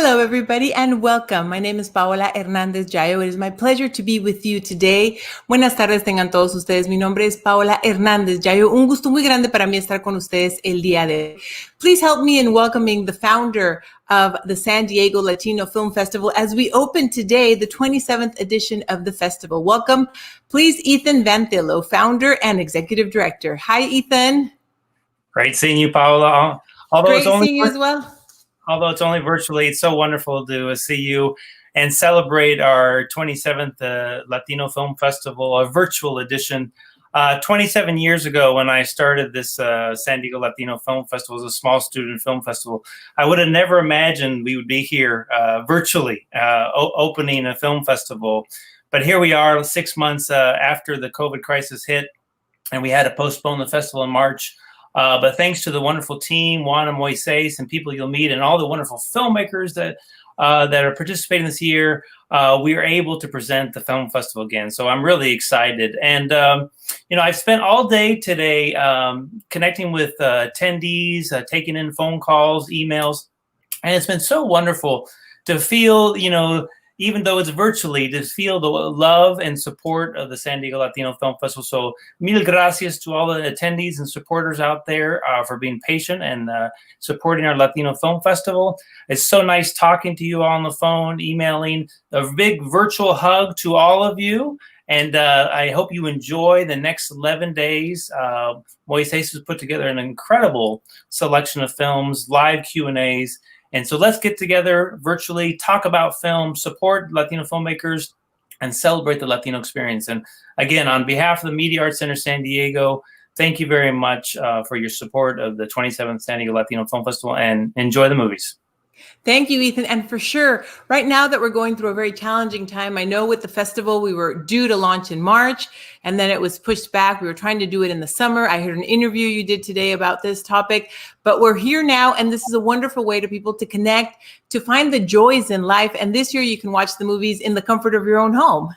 Hello, everybody, and welcome. My name is Paola Hernández Yayo. It is my pleasure to be with you today. Buenas tardes tengan todos ustedes. Mi nombre es Paola Hernández Yayo. Un gusto muy grande para mí estar con ustedes el día de hoy. Please help me in welcoming the founder of the San Diego Latino Film Festival as we open today the 27th edition of the festival. Welcome, please, Ethan Vantillo, founder and executive director. Hi, Ethan. Great seeing you, Paola. Great seeing you as well. Although it's only virtually, it's so wonderful to see you and celebrate our 27th Latino Film Festival, a virtual edition. 27 years ago, when I started this San Diego Latino Film Festival, it was a small student film festival, I would have never imagined we would be here virtually opening a film festival. But here we are 6 months after the COVID crisis hit, and we had to postpone the festival in March. But thanks to the wonderful team, Juan and Moises, and people you'll meet, and all the wonderful filmmakers that are participating this year, we are able to present the film festival again. So I'm really excited. And, I've spent all day today connecting with attendees, taking in phone calls, emails, and it's been so wonderful to feel, even though it's virtually, to feel the love and support of the San Diego Latino Film Festival. So mil gracias to all the attendees and supporters out there for being patient and supporting our Latino Film Festival. It's so nice talking to you on the phone, emailing. A big virtual hug to all of you. And I hope you enjoy the next 11 days. Moises has put together an incredible selection of films, live Q&As. And so let's get together virtually, talk about film, support Latino filmmakers, and celebrate the Latino experience. And again, on behalf of the Media Arts Center San Diego, thank you very much for your support of the 27th San Diego Latino Film Festival, and enjoy the movies. Thank you, Ethan. And for sure, right now that we're going through a very challenging time, I know with the festival, we were due to launch in March, and then it was pushed back. We were trying to do it in the summer. I heard an interview you did today about this topic, but we're here now, and this is a wonderful way to people to connect, to find the joys in life. And this year, you can watch the movies in the comfort of your own home.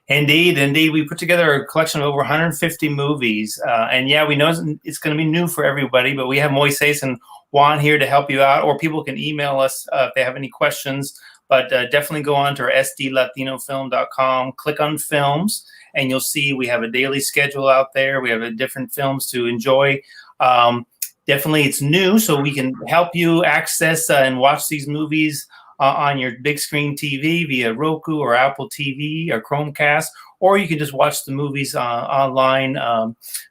Indeed. We put together a collection of over 150 movies. And yeah, we know it's going to be new for everybody, but we have Moises and Juan here to help you out, or people can email us if they have any questions. But definitely go on to our SDLatinofilm.com, click on films, and you'll see we have a daily schedule out there. We have different films to enjoy. Definitely it's new, so we can help you access and watch these movies on your big screen TV via Roku or Apple TV or Chromecast, or you can just watch the movies online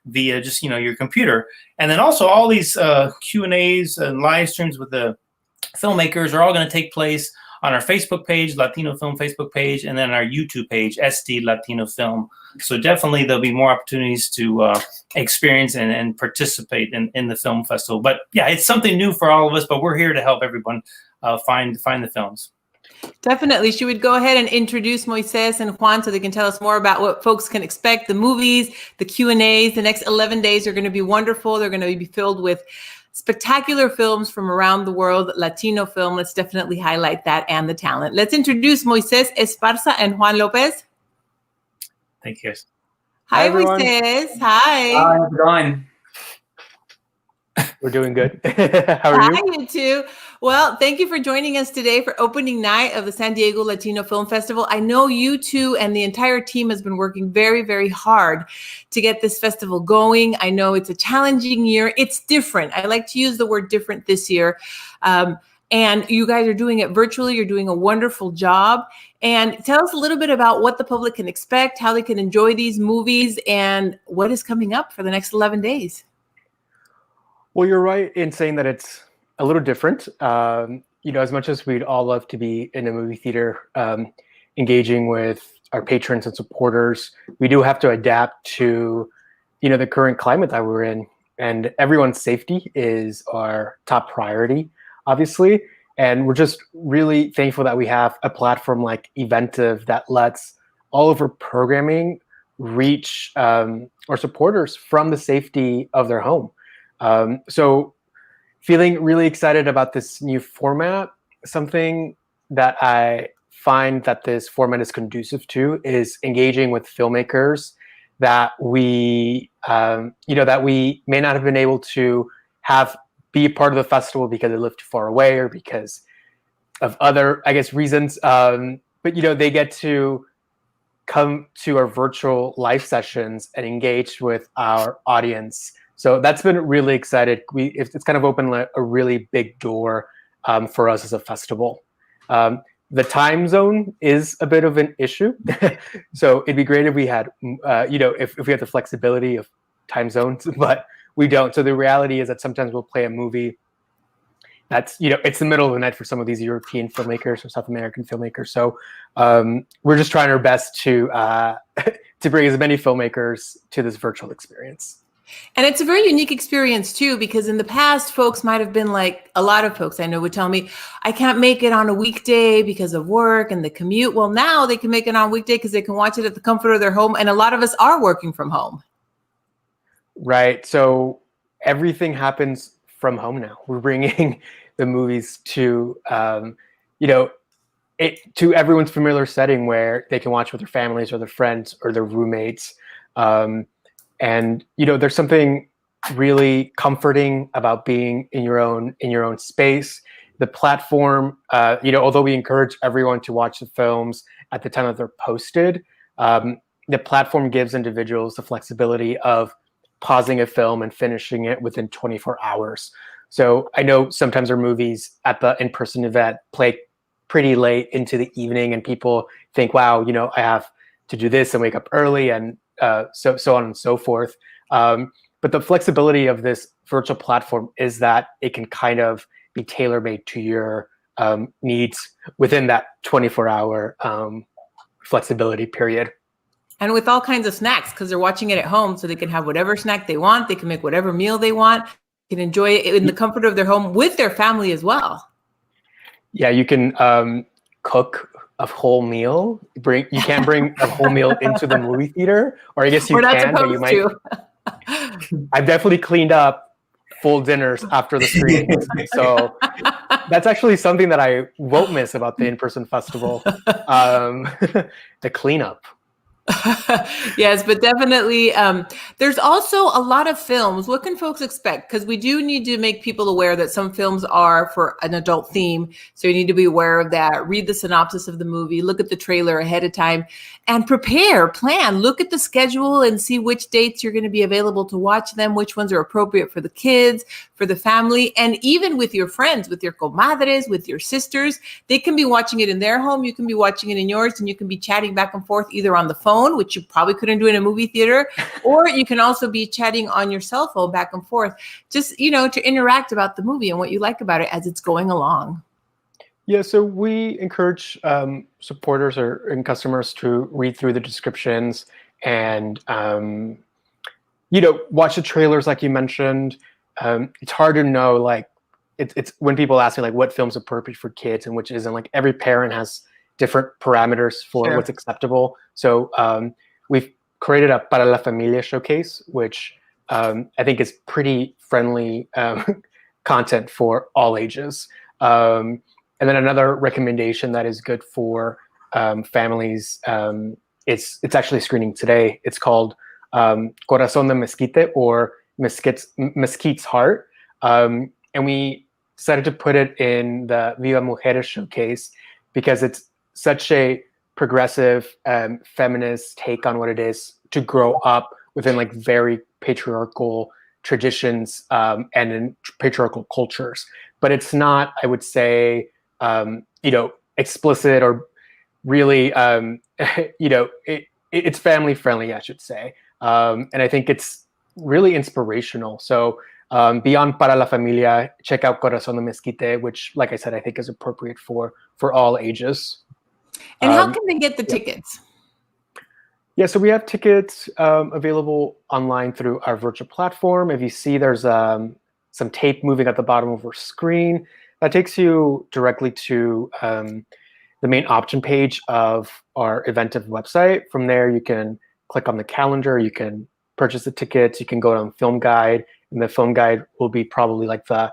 via just your computer. And then also all these Q&As and live streams with the filmmakers are all going to take place on our Facebook page, Latino Film Facebook page, and then our YouTube page, SD Latino Film. So definitely there'll be more opportunities to experience and participate in the film festival. But yeah, it's something new for all of us, but we're here to help everyone find the films. Definitely. Should we go ahead and introduce Moises and Juan so they can tell us more about what folks can expect, the movies, the Q&As. The next 11 days are going to be wonderful. They're going to be filled with spectacular films from around the world, Latino film. Let's definitely highlight that and the talent. Let's introduce Moises Esparza and Juan Lopez. Thank you. Hi, Moises. Hi. How's it going? We're doing good. How are you? Hi, you too. Well, thank you for joining us today for opening night of the San Diego Latino Film Festival. I know you two and the entire team has been working very, very hard to get this festival going. I know it's a challenging year. It's different. I like to use the word different this year. And you guys are doing it virtually. You're doing a wonderful job. And tell us a little bit about what the public can expect, how they can enjoy these movies, and what is coming up for the next 11 days. Well, you're right in saying that it's a little different. As much as we'd all love to be in a movie theater, engaging with our patrons and supporters, we do have to adapt to, the current climate that we're in. And everyone's safety is our top priority, obviously. And we're just really thankful that we have a platform like Eventive that lets all of our programming reach our supporters from the safety of their home. So feeling really excited about this new format. Something that I find that this format is conducive to is engaging with filmmakers that we may not have been able to have be a part of the festival because they live too far away, or because other, I guess, reasons. But they get to come to our virtual live sessions and engage with our audience. So that's been really excited. It's kind of opened a really big door for us as a festival. The time zone is a bit of an issue. So it'd be great if we had, if we had the flexibility of time zones, but we don't. So the reality is that sometimes we'll play a movie that's, it's the middle of the night for some of these European filmmakers or South American filmmakers. So we're just trying our best to bring as many filmmakers to this virtual experience. And it's a very unique experience too, because in the past, folks might have been like, a lot of folks I know would tell me, I can't make it on a weekday because of work and the commute. Well, now they can make it on a weekday because they can watch it at the comfort of their home. And a lot of us are working from home. Right. So everything happens from home now. We're bringing the movies to, to everyone's familiar setting where they can watch with their families or their friends or their roommates. And there's something really comforting about being in your own space. The platform, although we encourage everyone to watch the films at the time that they're posted, the platform gives individuals the flexibility of pausing a film and finishing it within 24 hours. So I know sometimes our movies at the in-person event play pretty late into the evening, and people think, wow, I have to do this and wake up early, and so on and so forth. But the flexibility of this virtual platform is that it can kind of be tailor-made to your needs within that 24-hour flexibility period. And with all kinds of snacks, because they're watching it at home, so they can have whatever snack they want. They can make whatever meal they want. They can enjoy it in the comfort of their home with their family as well. Yeah, you can cook a whole meal. You can't bring a whole meal into the movie theater, or I guess you can, but you might. I've definitely cleaned up full dinners after the screenings, so that's actually something that I won't miss about the in-person festival. The cleanup. Yes, but definitely there's also a lot of films. What can folks expect? Because we do need to make people aware that some films are for an adult theme. So you need to be aware of that. Read the synopsis of the movie, look at the trailer ahead of time, and plan. Look at the schedule and see which dates you're going to be available to watch them, which ones are appropriate for the kids, for the family, and even with your friends, with your comadres, with your sisters. They can be watching it in their home. You can be watching it in yours, and you can be chatting back and forth either on the phone, which you probably couldn't do in a movie theater, or you can also be chatting on your cell phone back and forth, just, to interact about the movie and what you like about it as it's going along. Yeah, so we encourage supporters and customers to read through the descriptions and, watch the trailers like you mentioned. It's hard to know, it's when people ask me, what film's appropriate for kids and which isn't. Every parent has different parameters for what's acceptable. So we've created a Para la Familia showcase, which I think is pretty friendly content for all ages. And then another recommendation that is good for families, it's actually screening today. It's called Corazon de Mesquite, or Mesquite's Heart. And we decided to put it in the Viva Mujeres showcase because it's such a progressive feminist take on what it is to grow up within very patriarchal traditions and in patriarchal cultures. But it's not, I would say, explicit or really, it's family friendly, I should say. And I think it's really inspirational. So beyond Para la Familia, check out Corazon de Mesquite, which, like I said, I think is appropriate for all ages. And how can they get the tickets? Yeah, so we have tickets available online through our virtual platform. If you see there's some tape moving at the bottom of our screen, that takes you directly to the main option page of our Eventive website. From there, you can click on the calendar, you can purchase the tickets, you can go on Film Guide, and the Film Guide will be probably the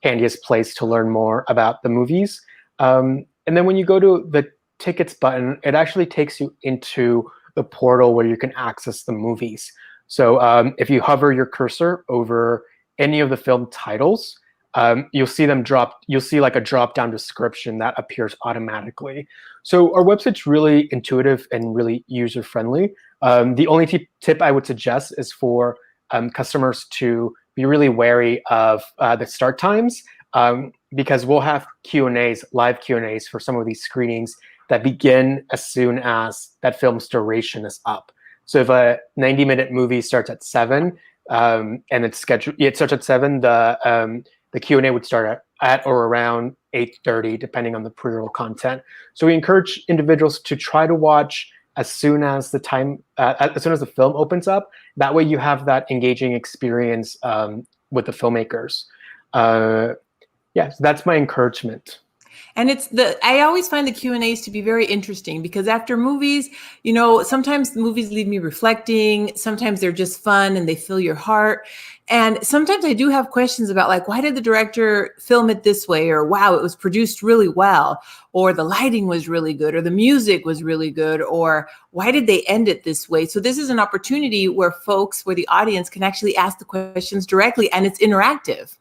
handiest place to learn more about the movies. And then when you go to the tickets button, it actually takes you into the portal where you can access the movies. So if you hover your cursor over any of the film titles, you'll see like a drop down description that appears automatically. So our website's really intuitive and really user friendly. The only tip I would suggest is for customers to be really wary of the start times, because we'll have Q&As, live Q&As for some of these screenings that begin as soon as that film's duration is up. So if a 90-minute movie starts at 7, and it starts at 7, the Q&A would start at or around 8:30, depending on the pre-roll content. So we encourage individuals to try to watch as soon as the film opens up. That way you have that engaging experience with the filmmakers. So that's my encouragement. And I always find the Q&As to be very interesting, because after movies, sometimes movies leave me reflecting. Sometimes they're just fun and they fill your heart. And sometimes I do have questions about, like, why did the director film it this way? Or, wow, it was produced really well. Or the lighting was really good. Or the music was really good. Or why did they end it this way? So this is an opportunity where the audience can actually ask the questions directly, and it's interactive.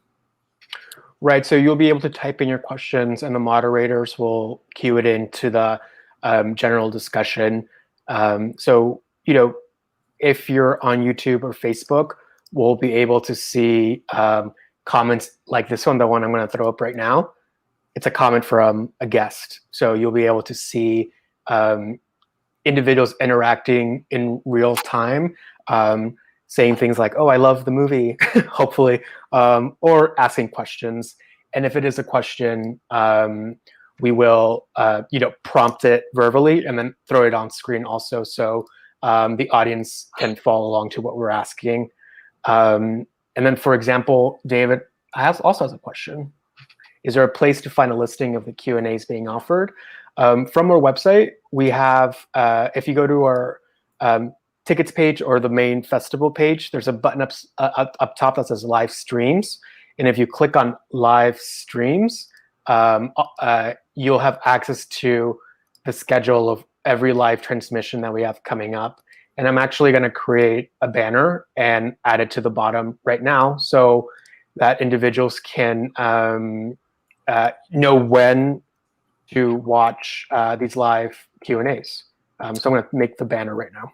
Right, so you'll be able to type in your questions, and the moderators will cue it into the general discussion. So, if you're on YouTube or Facebook, we'll be able to see comments like this one, the one I'm going to throw up right now. It's a comment from a guest. So you'll be able to see individuals interacting in real time, saying things like, "Oh, I love the movie," hopefully, or asking questions. And if it is a question, we will, prompt it verbally and then throw it on screen also, so the audience can follow along to what we're asking. And then, for example, David also has a question. Is there a place to find a listing of the Q&As being offered? From our website, we have, if you go to our tickets page or the main festival page, there's a button up top that says live streams. And if you click on live streams, you'll have access to the schedule of every live transmission that we have coming up. And I'm actually going to create a banner and add it to the bottom right now, so that individuals can know when to watch these live Q&As. So I'm going to make the banner right now.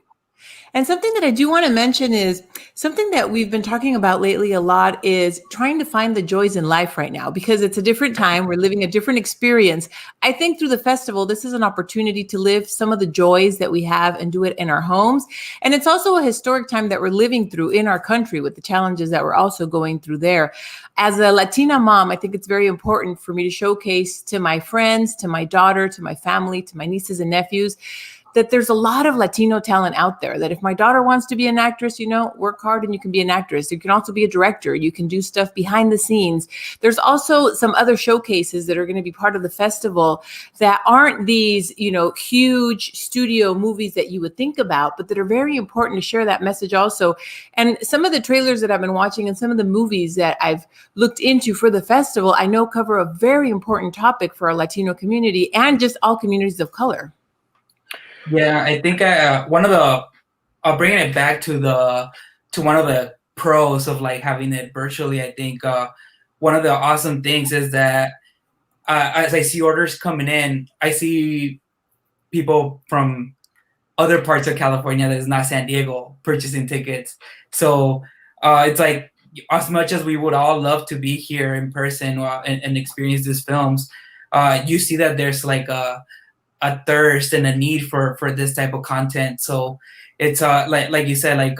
And something that I do want to mention is something that we've been talking about lately a lot is trying to find the joys in life right now, because it's a different time. We're living a different experience. I think through the festival, this is an opportunity to live some of the joys that we have and do it in our homes. And it's also a historic time that we're living through in our country with the challenges that we're also going through there. As a Latina mom, I think it's very important for me to showcase to my friends, to my daughter, to my family, to my nieces and nephews, that there's a lot of Latino talent out there, that if my daughter wants to be an actress, work hard and you can be an actress. You can also be a director. You can do stuff behind the scenes. There's also some other showcases that are going to be part of the festival that aren't these, huge studio movies that you would think about, but that are very important to share that message also. And some of the trailers that I've been watching and some of the movies that I've looked into for the festival, I know cover a very important topic for our Latino community and just all communities of color. Yeah, I think bringing it back to one of the pros of like having it virtually. I think one of the awesome things is that as I see orders coming in, I see people from other parts of California that is not San Diego purchasing tickets. So it's like, as much as we would all love to be here in person and experience these films, you see that there's like a thirst and a need for this type of content. So it's like you said, like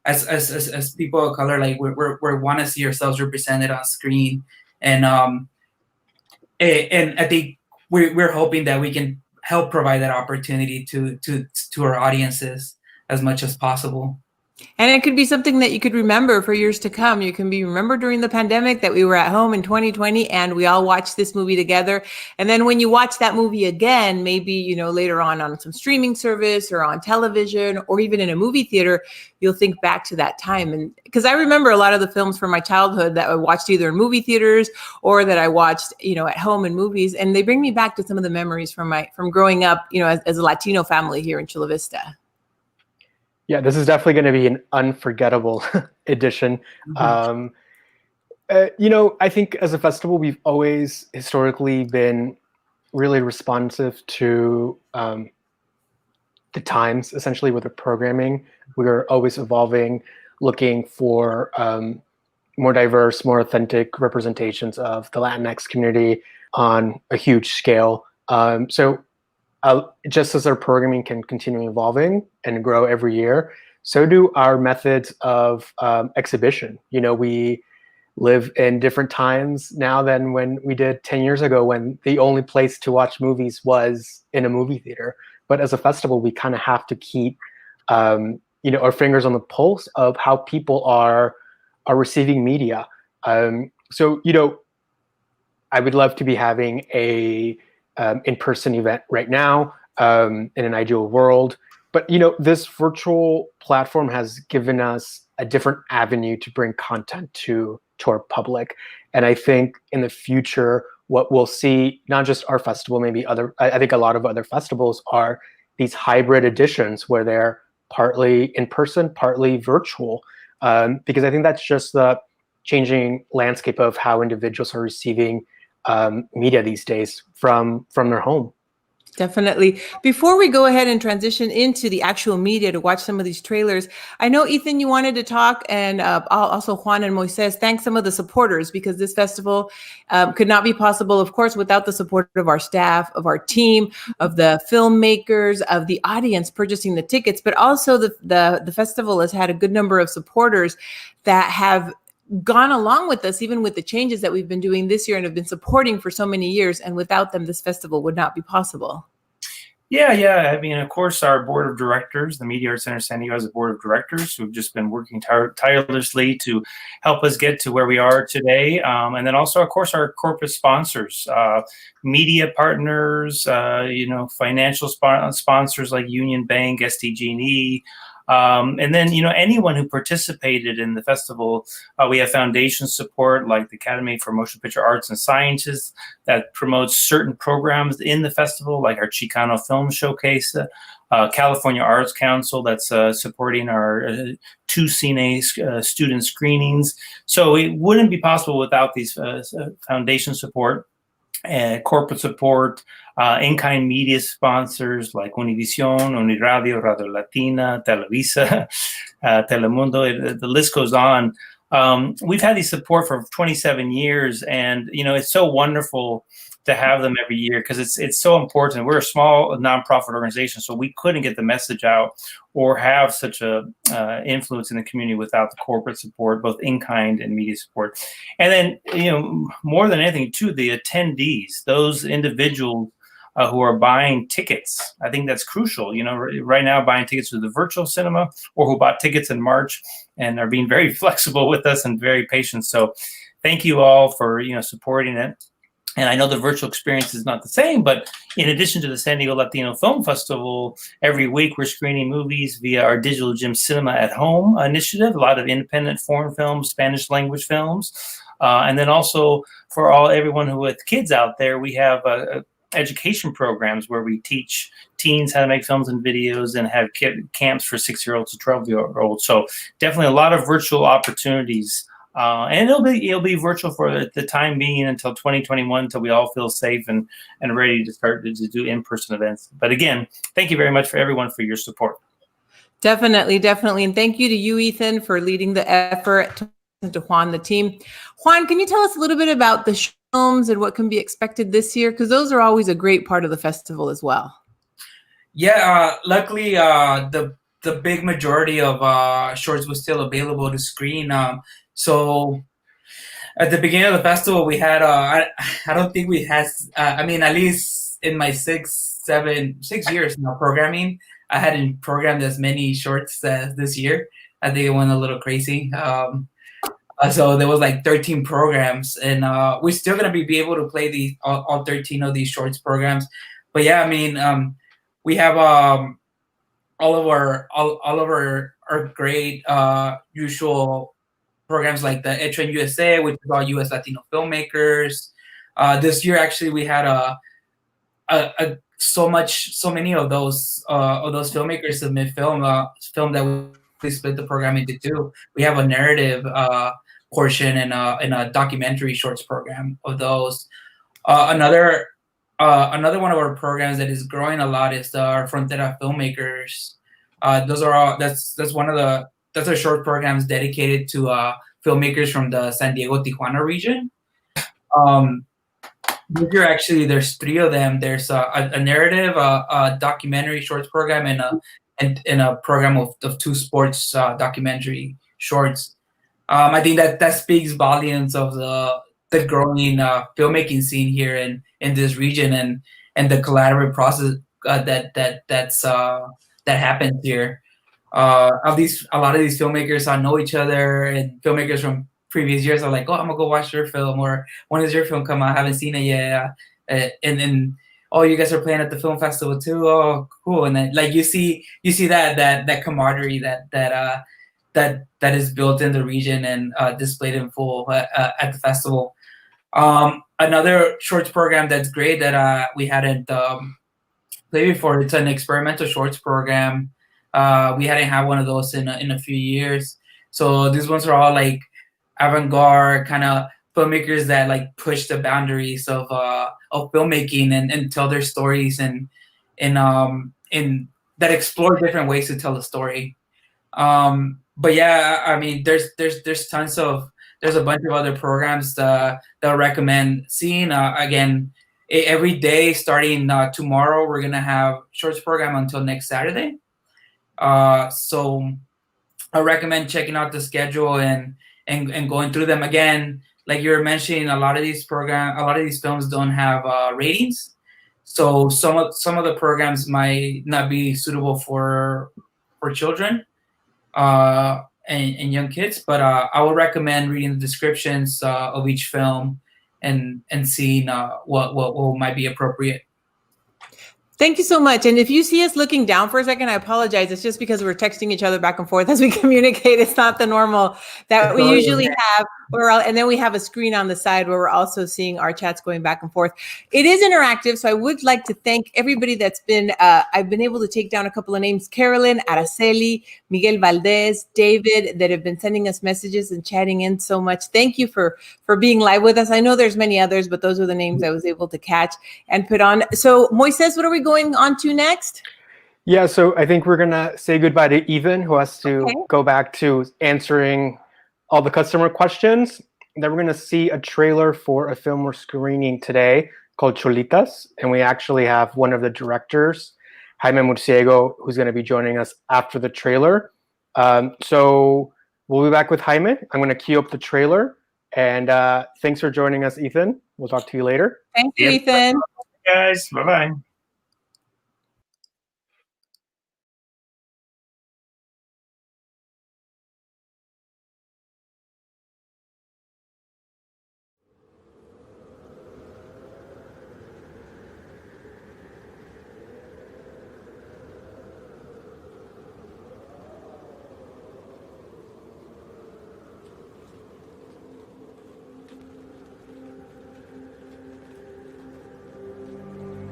as people of color, like we want to see ourselves represented on screen, and I think we're hoping that we can help provide that opportunity to our audiences as much as possible. And it could be something that you could remember for years to come. You can remember during the pandemic that we were at home in 2020 and we all watched this movie together. And then when you watch that movie again, maybe, later on some streaming service or on television or even in a movie theater, you'll think back to that time. And because I remember a lot of the films from my childhood that I watched either in movie theaters or that I watched, at home in movies. And they bring me back to some of the memories from growing up, as a Latino family here in Chula Vista. Yeah, this is definitely going to be an unforgettable edition. Mm-hmm. I think as a festival, we've always historically been really responsive to the times, essentially, with the programming. We're always evolving, looking for more diverse, more authentic representations of the Latinx community on a huge scale. So just as our programming can continue evolving and grow every year, so do our methods of exhibition. We live in different times now than when we did 10 years ago, when the only place to watch movies was in a movie theater. But as a festival, we kind of have to keep our fingers on the pulse of how people are receiving media. So I would love to be having a in-person event right now in an ideal world. But this virtual platform has given us a different avenue to bring content to our public. And I think in the future, what we'll see, not just our festival, maybe I think a lot of other festivals are these hybrid editions where they're partly in person, partly virtual. Because I think that's just the changing landscape of how individuals are receiving media these days from their home. Definitely. Before we go ahead and transition into the actual media to watch some of these trailers, I know, Ethan, you wanted to talk, and also Juan and Moises, thank some of the supporters, because this festival could not be possible, of course, without the support of our staff, of our team, of the filmmakers, of the audience purchasing the tickets, but also the festival has had a good number of supporters that have gone along with us, even with the changes that we've been doing this year and have been supporting for so many years. And without them, this festival would not be possible. Yeah. I mean, of course, our board of directors, the Media Arts Center San Diego has a board of directors who've just been working tirelessly to help us get to where we are today. And then also, of course, our corporate sponsors, media partners, financial sponsors like Union Bank, STG&E. And then, anyone who participated in the festival, we have foundation support like the Academy for Motion Picture Arts and Sciences that promotes certain programs in the festival, like our Chicano Film Showcase, California Arts Council that's supporting our 2 Cine student screenings. So it wouldn't be possible without these foundation support. Corporate support, in-kind media sponsors like Univision, Uniradio, Radio Latina, Televisa, Telemundo, the list goes on. We've had these support for 27 years, and it's so wonderful to have them every year because it's so important. We're a small nonprofit organization, so we couldn't get the message out or have such a influence in the community without the corporate support, both in-kind and media support. And then, more than anything, too, the attendees, those individuals who are buying tickets. I think that's crucial. Right now, buying tickets to the virtual cinema, or who bought tickets in March and are being very flexible with us and very patient. So thank you all for supporting it. And I know the virtual experience is not the same, but in addition to the San Diego Latino Film Festival, every week we're screening movies via our Digital Gym Cinema at Home initiative, a lot of independent foreign films, Spanish language films. And then also for everyone who with kids out there, we have education programs where we teach teens how to make films and videos and have camps for 6-year-olds to 12-year-olds. So definitely a lot of virtual opportunities. And it'll be virtual for the time being until 2021, until we all feel safe and ready to start to do in-person events. But again, thank you very much for everyone for your support. Definitely. And thank you to you, Ethan, for leading the effort, to Juan, the team. Juan, can you tell us a little bit about the films and what can be expected this year? Because those are always a great part of the festival as well. Yeah, luckily, the big majority of shorts was still available to screen. So at the beginning of the festival, we had, I don't think we had, at least in my 6 years now programming, I hadn't programmed as many shorts as this year. I think it went a little crazy. So there was like 13 programs, and we're still going to be able to play all 13 of these shorts programs. But yeah, we have all of our great usual programs like the Etren USA, which is all U.S. Latino filmmakers. This year, actually, we had so many of those filmmakers submit film that we split the program into 2. We have a narrative portion in a documentary shorts program of those. Another one of our programs that is growing a lot is our Frontera Filmmakers. Those are all that's our short programs dedicated to filmmakers from the San Diego Tijuana region. This year, actually, there's 3 of them. There's a narrative, a documentary shorts program, and a program of 2 sports documentary shorts. I think that speaks volumes of the growing filmmaking scene here in this region and the collaborative process that happens here. A lot of these filmmakers know each other, and filmmakers from previous years are like, oh, I'm gonna go watch your film, or when does your film come out? I haven't seen it yet. And oh, you guys are playing at the film festival too. Oh, cool. And then like you see that camaraderie that is built in the region and displayed in full at the festival. Another shorts program that's great that we hadn't played before. It's an experimental shorts program. We hadn't had one of those in a few years. So these ones are all like avant-garde kind of filmmakers that like push the boundaries of filmmaking and tell their stories and that explore different ways to tell a story. But yeah, I mean, there's a bunch of other programs that I recommend seeing. Again, every day starting tomorrow, we're gonna have shorts program until next Saturday. So I recommend checking out the schedule and going through them. Again, like you were mentioning, a lot of these films don't have ratings, so some of the programs might not be suitable for children and young kids. But I would recommend reading the descriptions of each film and seeing what might be appropriate. Thank you so much. And if you see us looking down for a second, I apologize. It's just because we're texting each other back and forth as we communicate. It's not the normal that we usually have. And then we have a screen on the side where we're also seeing our chats going back and forth. It is interactive, so I would like to thank everybody that's been, I've been able to take down a couple of names, Carolyn, Araceli, Miguel Valdez, David, that have been sending us messages and chatting in so much. Thank you for being live with us. I know there's many others, but those are the names I was able to catch and put on. So Moises, what are we going on to next? Yeah, so I think we're going to say goodbye to Ethan, who has to go back to answering all the customer questions. Then we're going to see a trailer for a film we're screening today called Cholitas. And we actually have one of the directors, Jaime Murciego, who's going to be joining us after the trailer. So we'll be back with Jaime. I'm going to queue up the trailer. And thanks for joining us, Ethan. We'll talk to you later. Thank you, Ethan. Guys, bye-bye.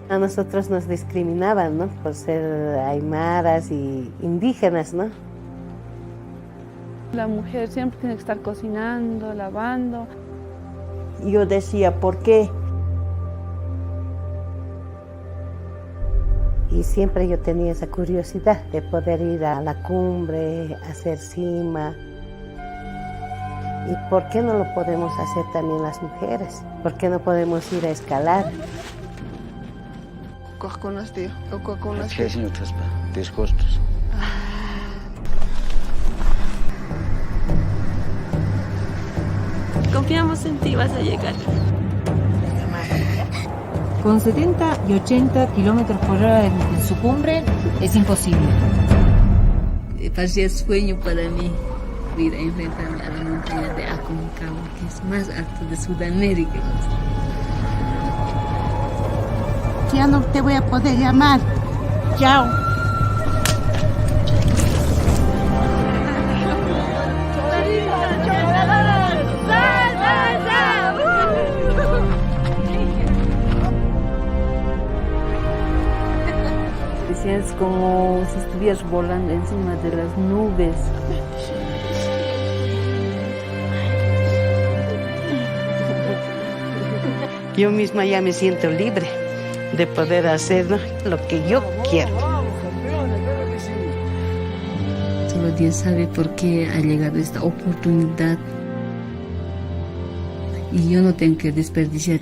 A nosotros nos discriminaban, ¿no? Por ser aymaras y indígenas, ¿no? La mujer siempre tiene que estar cocinando, lavando. Yo decía, ¿por qué? Y siempre yo tenía esa curiosidad de poder ir a la cumbre, hacer cima. ¿Y por qué no lo podemos hacer también las mujeres? ¿Por qué no podemos ir a escalar? Confiamos en ti, vas a llegar. Con 70 y 80 kilómetros por hora en su cumbre es imposible. Parecía sueño para mí ir a enfrentarme a la montaña de Aconcagua, que es más alto de Sudamérica. Ya no te voy a poder llamar. Chao. Es como si estuvieras volando encima de las nubes. Yo misma ya me siento libre de poder hacer lo que yo quiero. Solo Dios sabe por qué ha llegado esta oportunidad y yo no tengo que desperdiciar.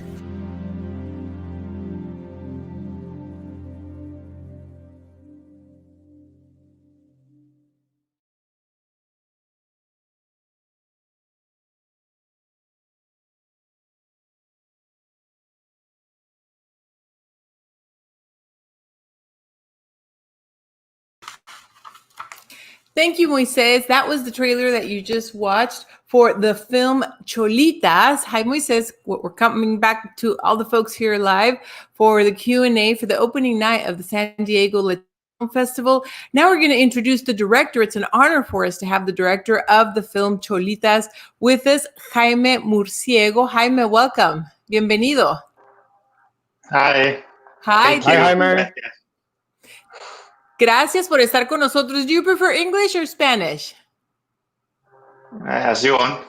Thank you, Moises. That was the trailer that you just watched for the film Cholitas. Hi, Moises. We're coming back to all the folks here live for the Q&A for the opening night of the San Diego Latino Film Festival. Now we're going to introduce the director. It's an honor for us to have the director of the film Cholitas with us, Jaime Murciego. Jaime, welcome. Bienvenido. Hi. Hi. Thank you. Hi, Jaime. Gracias. Gracias por estar con nosotros. Do you prefer English or Spanish? As you want.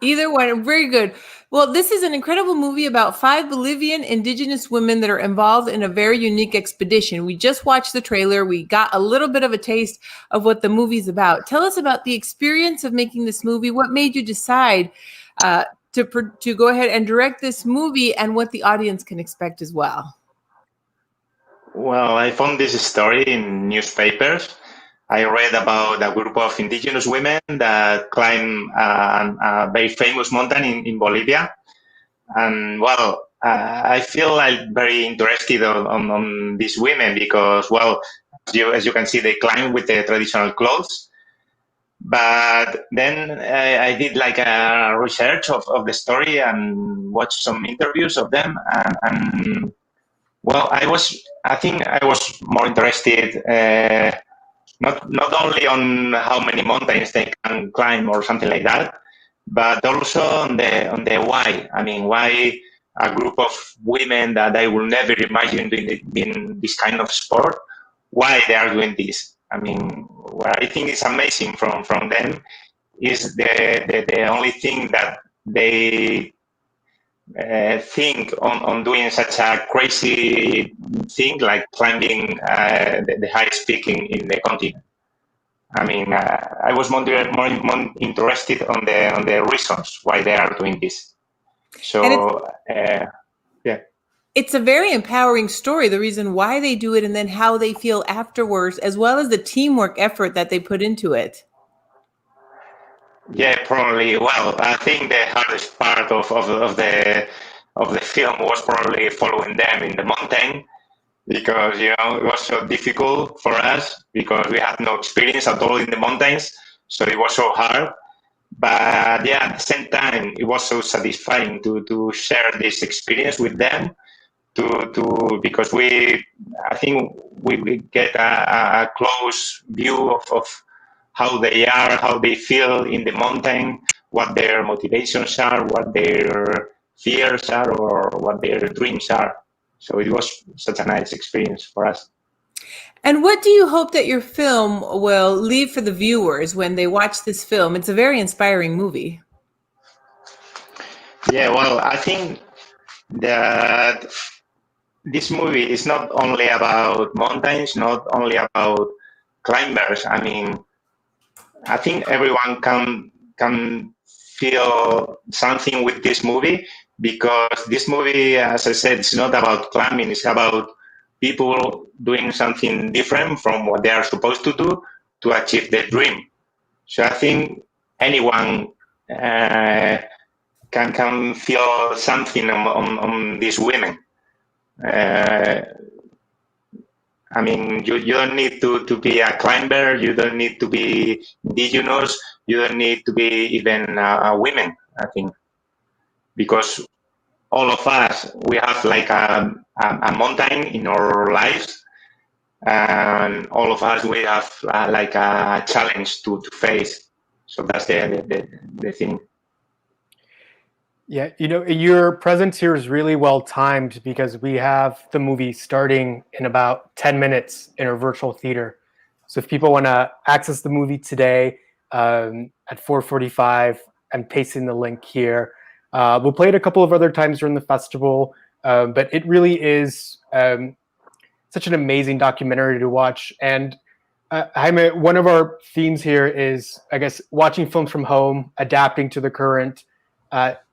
Either one. Very good. Well, this is an incredible movie about 5 Bolivian indigenous women that are involved in a very unique expedition. We just watched the trailer. We got a little bit of a taste of what the movie's about. Tell us about the experience of making this movie. What made you decide to go ahead and direct this movie, and what the audience can expect as well? Well, I found this story in newspapers. I read about a group of indigenous women that climb a very famous mountain in Bolivia. And well, I feel like very interested on these women because, well, as you can see, they climb with the traditional clothes. But then I did like a research of the story and watched some interviews of them. And well, I think I was more interested not only on how many mountains they can climb or something like that, but also on the why. I mean, why a group of women that I will never imagine doing this kind of sport, why they are doing this. I mean, what I think is amazing from them is the only thing that they think on doing such a crazy thing like climbing the highest peak in the continent. I mean, I was more interested on the reasons why they are doing this. So, yeah. It's a very empowering story, the reason why they do it and then how they feel afterwards, as well as the teamwork effort that they put into it. Yeah, probably. Well, I think the hardest part of the film was probably following them in the mountain, because it was so difficult for us because we had no experience at all in the mountains, so it was so hard. But yeah, at the same time, it was so satisfying to share this experience with them. Because I think we get a close view of how they are, how they feel in the mountain, what their motivations are, what their fears are, or what their dreams are. So it was such a nice experience for us. And what do you hope that your film will leave for the viewers when they watch this film? It's a very inspiring movie. Yeah, well, I think that this movie is not only about mountains, not only about climbers. I mean, I think everyone can feel something with this movie, because this movie, as I said, it's not about climbing. It's about people doing something different from what they are supposed to do to achieve their dream. So I think anyone can feel something on these women. I mean, you don't need to be a climber, you don't need to be indigenous, you don't need to be even a women, I think. Because all of us, we have like a mountain in our lives, and all of us, we have like a challenge to face. So that's the thing. Yeah, your presence here is really well timed because we have the movie starting in about 10 minutes in our virtual theater. So if people want to access the movie today at 4:45, I'm pasting the link here. We'll play it a couple of other times during the festival, but it really is such an amazing documentary to watch. And Jaime, one of our themes here is, I guess, watching films from home, adapting to the current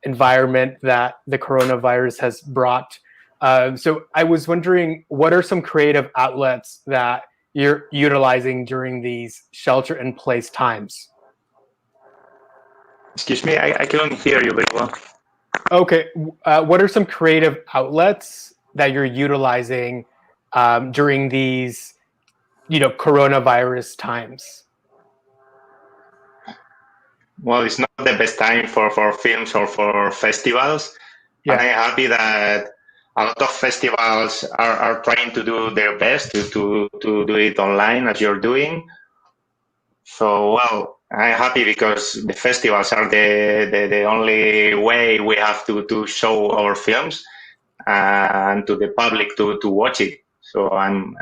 environment that the coronavirus has brought. So I was wondering, what are some creative outlets that you're utilizing during these shelter-in-place times? Excuse me, I couldn't hear you very well. Okay, what are some creative outlets that you're utilizing during these, coronavirus times? Well, it's not the best time for films or for festivals. Yeah. And I'm happy that a lot of festivals are trying to do their best to do it online as you're doing. So, well, I'm happy because the festivals are the only way we have to show our films and to the public to watch it. So I'm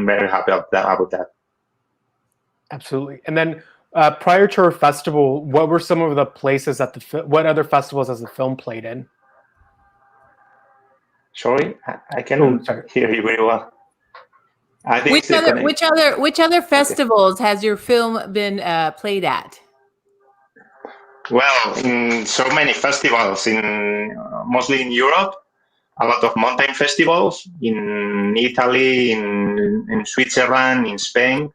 very happy about that. Absolutely. And then prior to our festival, what were some of the places what other festivals has the film played in? Sorry, I cannot hear you very well. I think which other festivals has your film been played at? Well, in so many festivals, mostly in Europe, a lot of mountain festivals in Italy, in Switzerland, in Spain,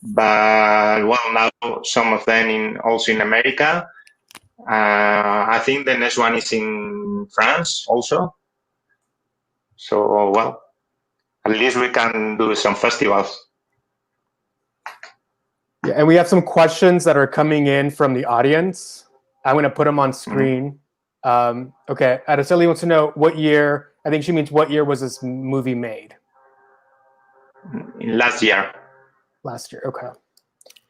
but well, now some of them also in America. I think the next one is in France also. So, well, at least we can do some festivals. Yeah, and we have some questions that are coming in from the audience. I'm going to put them on screen. Okay, Araceli wants to know what year, I think she means what year was this movie made? Last year. Last year, okay.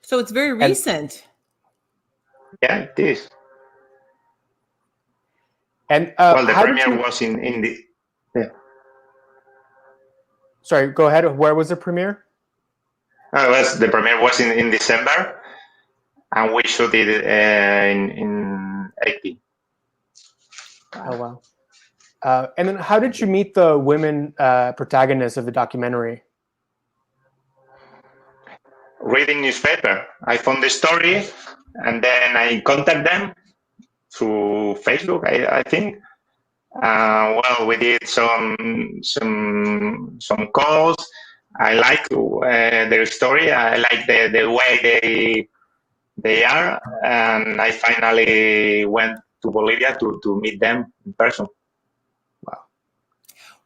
So it's very recent. Yeah, it is. And well, the premiere was in the... Yeah. Sorry, go ahead. Where was the premiere? The premiere was in December, and we shot it in April. Oh, wow. And then how did you meet the women protagonists of the documentary? Reading newspaper. I found the story, and then I contacted them through Facebook, I think. Well, we did some calls. I like their story. I like the way they are, and I finally went to Bolivia to meet them in person. Wow!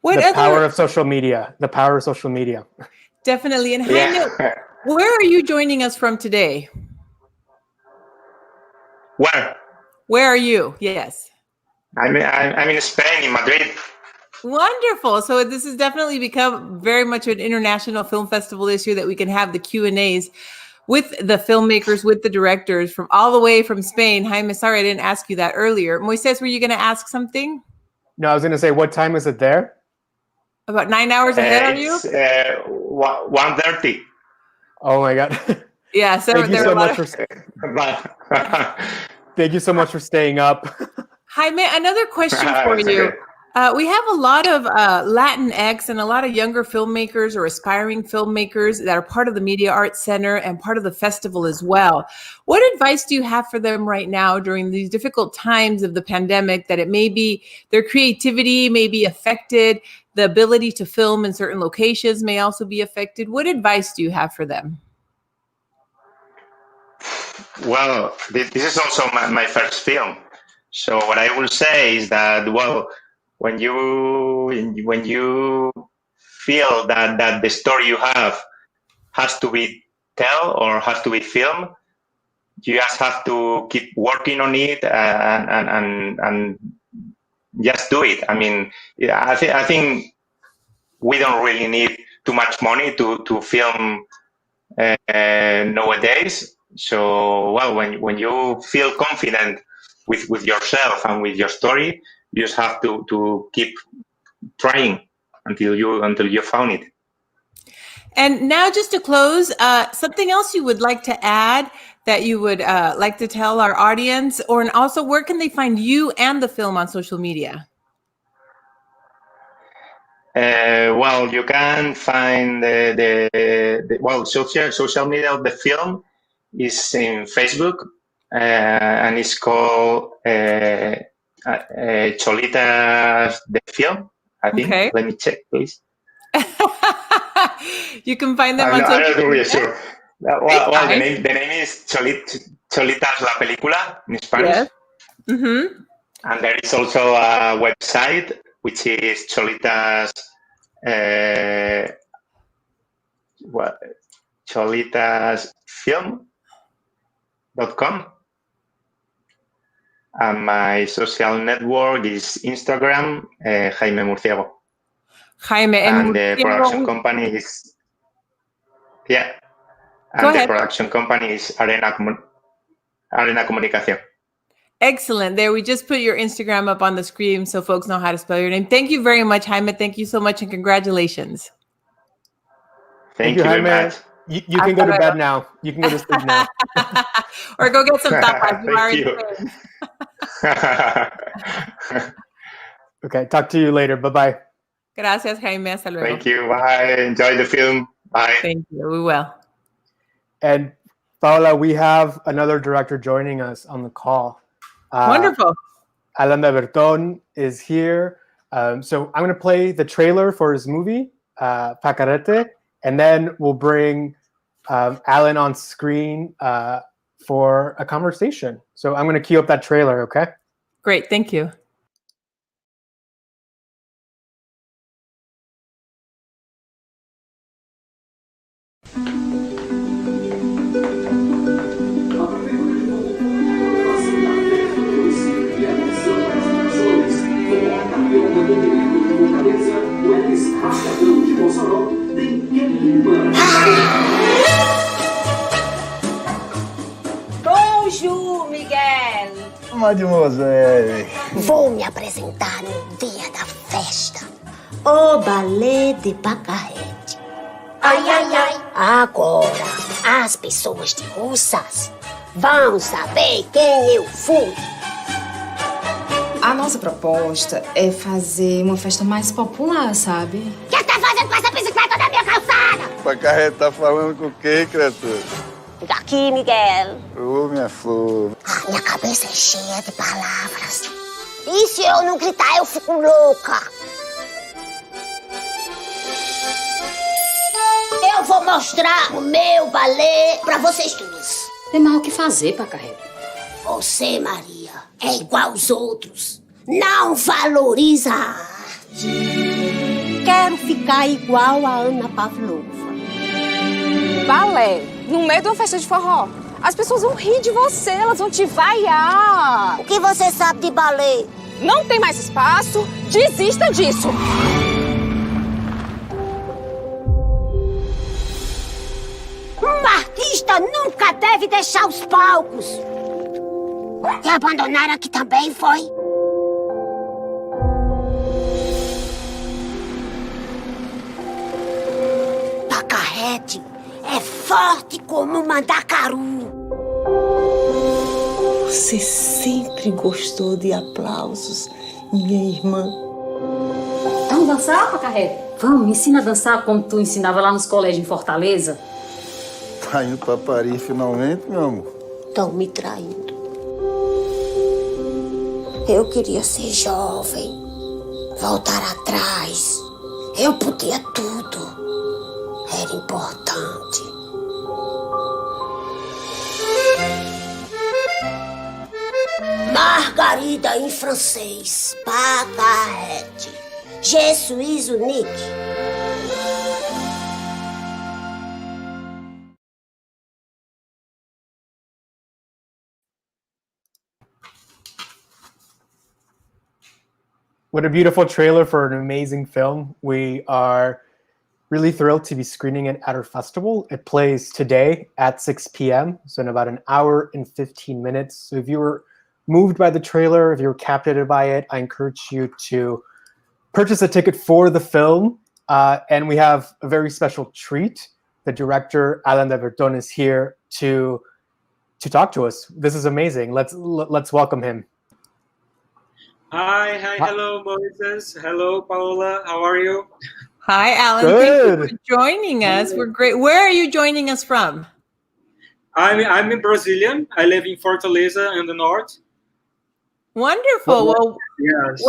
The power of social media. The power of social media. Definitely. And Jaime, where are you joining us from today? Where are you? Yes. I'm in Spain, in Madrid. Wonderful. So this has definitely become very much an international film festival this year, that we can have the Q&As with the filmmakers, with the directors from all the way from Spain. Jaime, sorry I didn't ask you that earlier. Moises, were you going to ask something? No, I was going to say, what time is it there? About 9 hours ahead, are you? It's 1:30. Oh my God. Yeah. So thank you so much for thank you so much for staying up. Jaime, another question for you. Okay. We have a lot of Latinx and a lot of younger filmmakers or aspiring filmmakers that are part of the Media Arts Center and part of the festival as well. What advice do you have for them right now during these difficult times of the pandemic, that it may be their creativity may be affected, the ability to film in certain locations may also be affected? What advice do you have for them? Well, this is also my first film. So what I will say is that, well, when you feel that the story you have has to be told or has to be filmed, you just have to keep working on it and just do it. I mean, I think we don't really need too much money to film nowadays. So, well, when you feel confident with yourself and with your story, you just have to keep trying until you found it. And now just to close, something else you would like to add that you would like to tell our audience, and also where can they find you and the film on social media? Well, you can find the social media of the film is in Facebook, and it's called Cholitas the Film, I think. Okay. Let me check, please. You can find them on I'm social not really media. sure. Well, the name is Cholitas la Película in Spanish. Yes. Mm-hmm. And there is also a website which is Cholitas cholitasfilm.com. And my social network is Instagram, Jaime Murciego. Jaime, and the production company is the production company is Arena Comunicación. Excellent. There, we just put your Instagram up on the screen so folks know how to spell your name. Thank you very much, Jaime. Thank you so much, and congratulations. Thank you very much. You can go to bed now. You can go to sleep now. Or go get some tapas. Thank you. Okay, talk to you later. Bye-bye. Gracias, Jaime. Hasta luego. Thank you. Bye. Enjoy the film. Bye. Thank you. We will. And Paola, we have another director joining us on the call. Wonderful. Alan de Berton is here. So I'm going to play the trailer for his movie, Pacarete, and then we'll bring Alan on screen for a conversation. So I'm going to cue up that trailer, okay? Great. Thank you. Bonjour, Miguel. Mademoiselle. Vou me apresentar no dia da festa. O balé de Pacarete. Ai, ai, ai. Agora, as pessoas de Russas vão saber quem eu fui. A nossa proposta é fazer uma festa mais popular, sabe? O que tá fazendo com essa bicicleta na minha calçada? Pacarrete tá falando com quem, criatura? Daqui, Miguel. Ô, minha flor. Minha cabeça é cheia de palavras. E se eu não gritar, eu fico louca. Eu vou mostrar o meu balé pra vocês todos. Tem mais o que fazer, Pacarrete. Você, Maria, é igual aos outros. Não valoriza a arte. Quero ficar igual a Ana Pavlova. Balé, no meio de uma festa de forró. As pessoas vão rir de você, elas vão te vaiar. O que você sabe de balé? Não tem mais espaço, desista disso. Um artista nunca deve deixar os palcos. E abandonar aqui também foi. Pacarrete é forte como um mandacaru. Você sempre gostou de aplausos, minha irmã. Vamos dançar, Pacarrete? Vamos, me ensina a dançar como tu ensinava lá nos colégios em Fortaleza. Tá indo pra Paris finalmente, meu amor? Estão me traindo. Eu queria ser jovem, voltar atrás. Eu podia tudo. Era importante. Margarida em francês. Pacarrete. Je suis unique. What a beautiful trailer for an amazing film. We are really thrilled to be screening it at our festival. It plays today at 6 p.m., so in about an hour and 15 minutes. So if you were moved by the trailer, if you were captivated by it, I encourage you to purchase a ticket for the film. And we have a very special treat. The director, Alan de Berton, is here to talk to us. This is amazing. Let's welcome him. Hi, hello, Moses. Hello, Paola. How are you? Hi, Alan. Good. Thank you for joining us. We're great. Where are you joining us from? I'm in Brazilian. I live in Fortaleza in the north. Wonderful. Well, yes.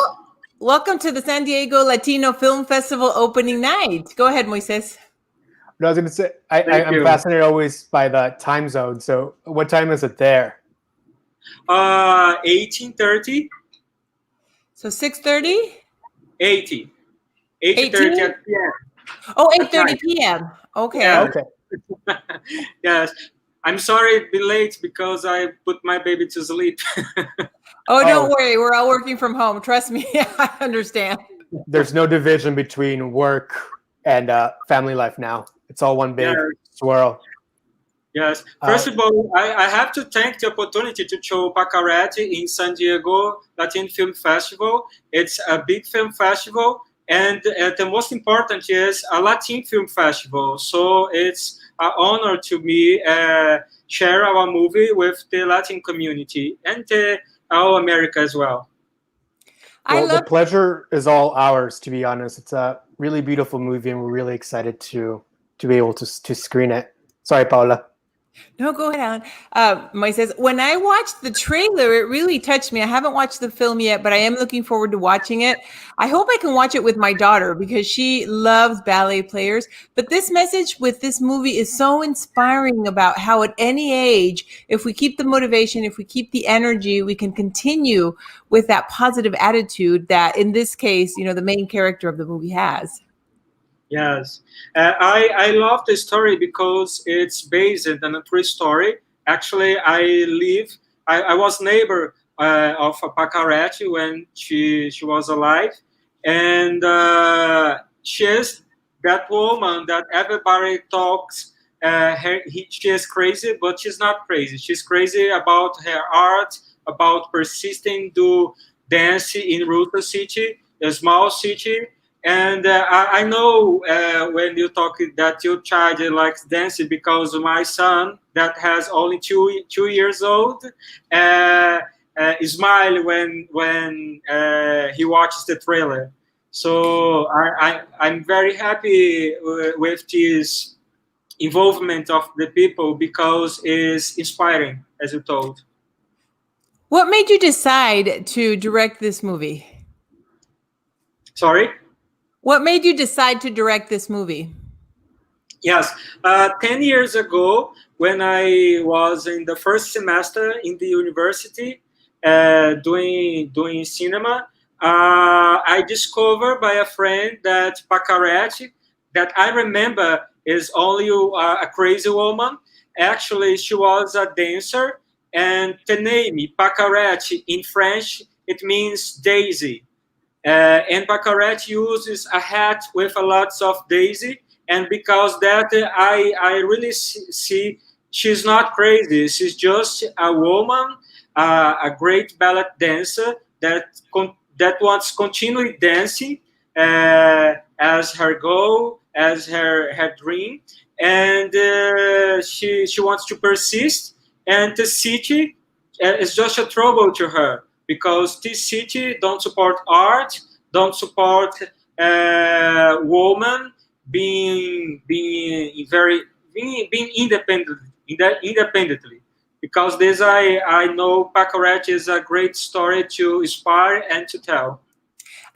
Welcome to the San Diego Latino Film Festival opening night. Go ahead, Moises. No, I was going to say, I'm fascinated always by the time zone. So what time is it there? 18:30. So 6:30? 80. 8:30 p.m. Oh, 8:30 p.m. Okay. Yeah. Okay. Yes. I'm sorry to be late because I put my baby to sleep. Oh, don't worry. We're all working from home. Trust me. I understand. There's no division between work and family life now. It's all one big swirl. Yes. First of all, I have to thank the opportunity to show Pacarete in San Diego Latin Film Festival. It's a big film festival, and the most important is a Latin film festival. So it's an honor to me share our movie with the Latin community and our America as well. Well, the pleasure is all ours, to be honest. It's a really beautiful movie, and we're really excited to be able to screen it. Sorry, Paola. No, go ahead, Alan. Moises, when I watched the trailer, it really touched me. I haven't watched the film yet, but I am looking forward to watching it. I hope I can watch it with my daughter because she loves ballet players. But this message with this movie is so inspiring about how at any age, if we keep the motivation, if we keep the energy, we can continue with that positive attitude that in this case, the main character of the movie has. Yes, I love the story because it's based on a true story. Actually, I was neighbor of Pacarete when she was alive, and she is that woman that everybody talks. She is crazy, but she's not crazy. She's crazy about her art, about persisting to dance in Ruta City, a small city. And I know when you talk that your child likes dancing because my son that has only two years old smile when he watches the trailer. So I'm very happy with this involvement of the people because it's inspiring, as you told. What made you decide to direct this movie? Sorry? What made you decide to direct this movie? Yes, 10 years ago, when I was in the first semester in the university doing cinema, I discovered by a friend that Pacarete, that I remember is only a crazy woman. Actually, she was a dancer, and the name Pacarete in French, it means daisy. And Pacarete uses a hat with a lot of daisy, and because that I really see she's not crazy. She's just a woman, a great ballet dancer that wants to continue dancing as her goal, as her dream, and she wants to persist. And the city is just a trouble to her, because this city don't support art, don't support women being independently. Because this I know Pacarete is a great story to inspire and to tell.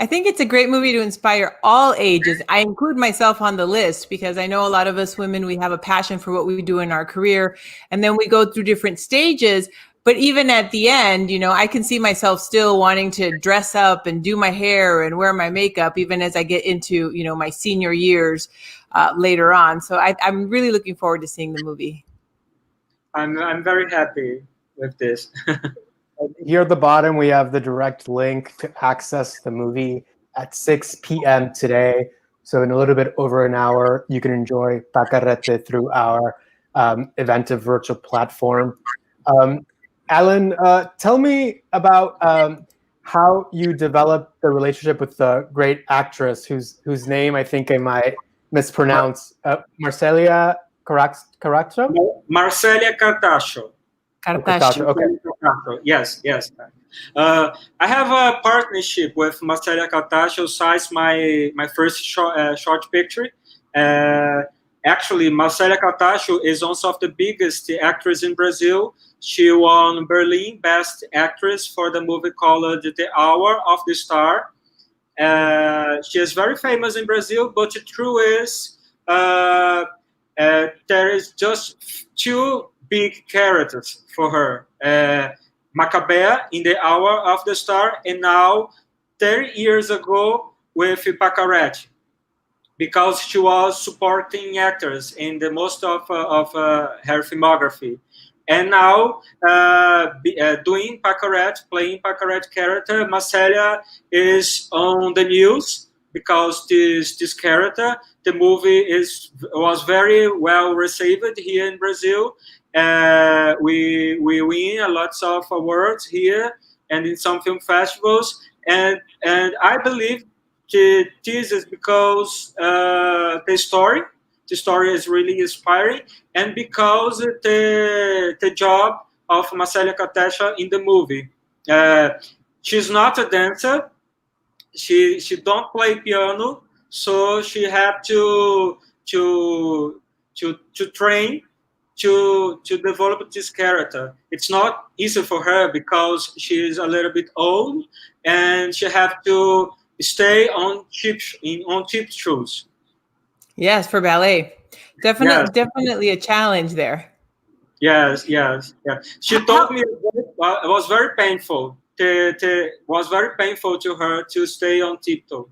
I think it's a great movie to inspire all ages. I include myself on the list because I know a lot of us women, we have a passion for what we do in our career, and then we go through different stages. But even at the end, I can see myself still wanting to dress up and do my hair and wear my makeup, even as I get into, my senior years later on. So I'm really looking forward to seeing the movie. I'm very happy with this. Here at the bottom, we have the direct link to access the movie at 6 p.m. today. So in a little bit over an hour, you can enjoy Pacarete through our Eventive virtual platform. Alan, tell me about how you developed the relationship with the great actress whose name I think I might mispronounce, Marcelia Caracho? Marcelia Cartacho. Cartacho. Okay. Yes. I have a partnership with Marcelia Cartacho since my first short picture. Actually, Marcelia Cartacho is one of the biggest actors in Brazil. She won Berlin Best Actress for the movie called The Hour of the Star. She is very famous in Brazil, but the truth is there is just two big characters for her. Macabea in The Hour of the Star, and now 30 years ago with Pacarete, because she was supporting actors in the most of her filmography. And now, doing Pacarete, playing Pacarete character, Marcelia is on the news because this character, the movie was very well received here in Brazil. We win a lot of awards here and in some film festivals, and I believe this is because the story is really inspiring, and because the job of Marcelia Cartacho in the movie. She's not a dancer. She don't play piano, so she had to train to develop this character. It's not easy for her because she's a little bit old, and she have to stay on cheap shoes. Yes, for ballet. Definitely a challenge there. Yes. She told me it was very painful. It was very painful to her to stay on tiptoe.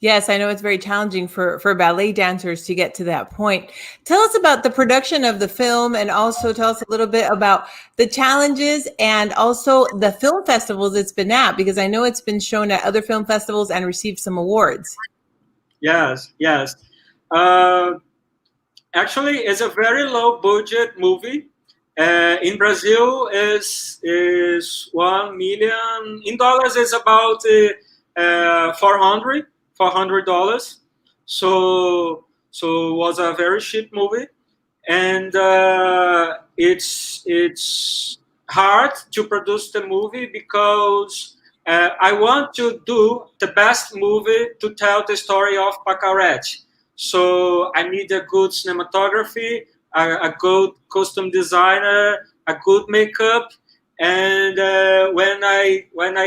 Yes, I know it's very challenging for ballet dancers to get to that point. Tell us about the production of the film, and also tell us a little bit about the challenges and also the film festivals it's been at, because I know it's been shown at other film festivals and received some awards. Yes. Actually, it's a very low budget movie. In Brazil, is $1 million. In dollars, is about $400. So it was a very cheap movie, and it's hard to produce the movie because I want to do the best movie to tell the story of Pacarete. So I need a good cinematography, a good costume designer, a good makeup, and when I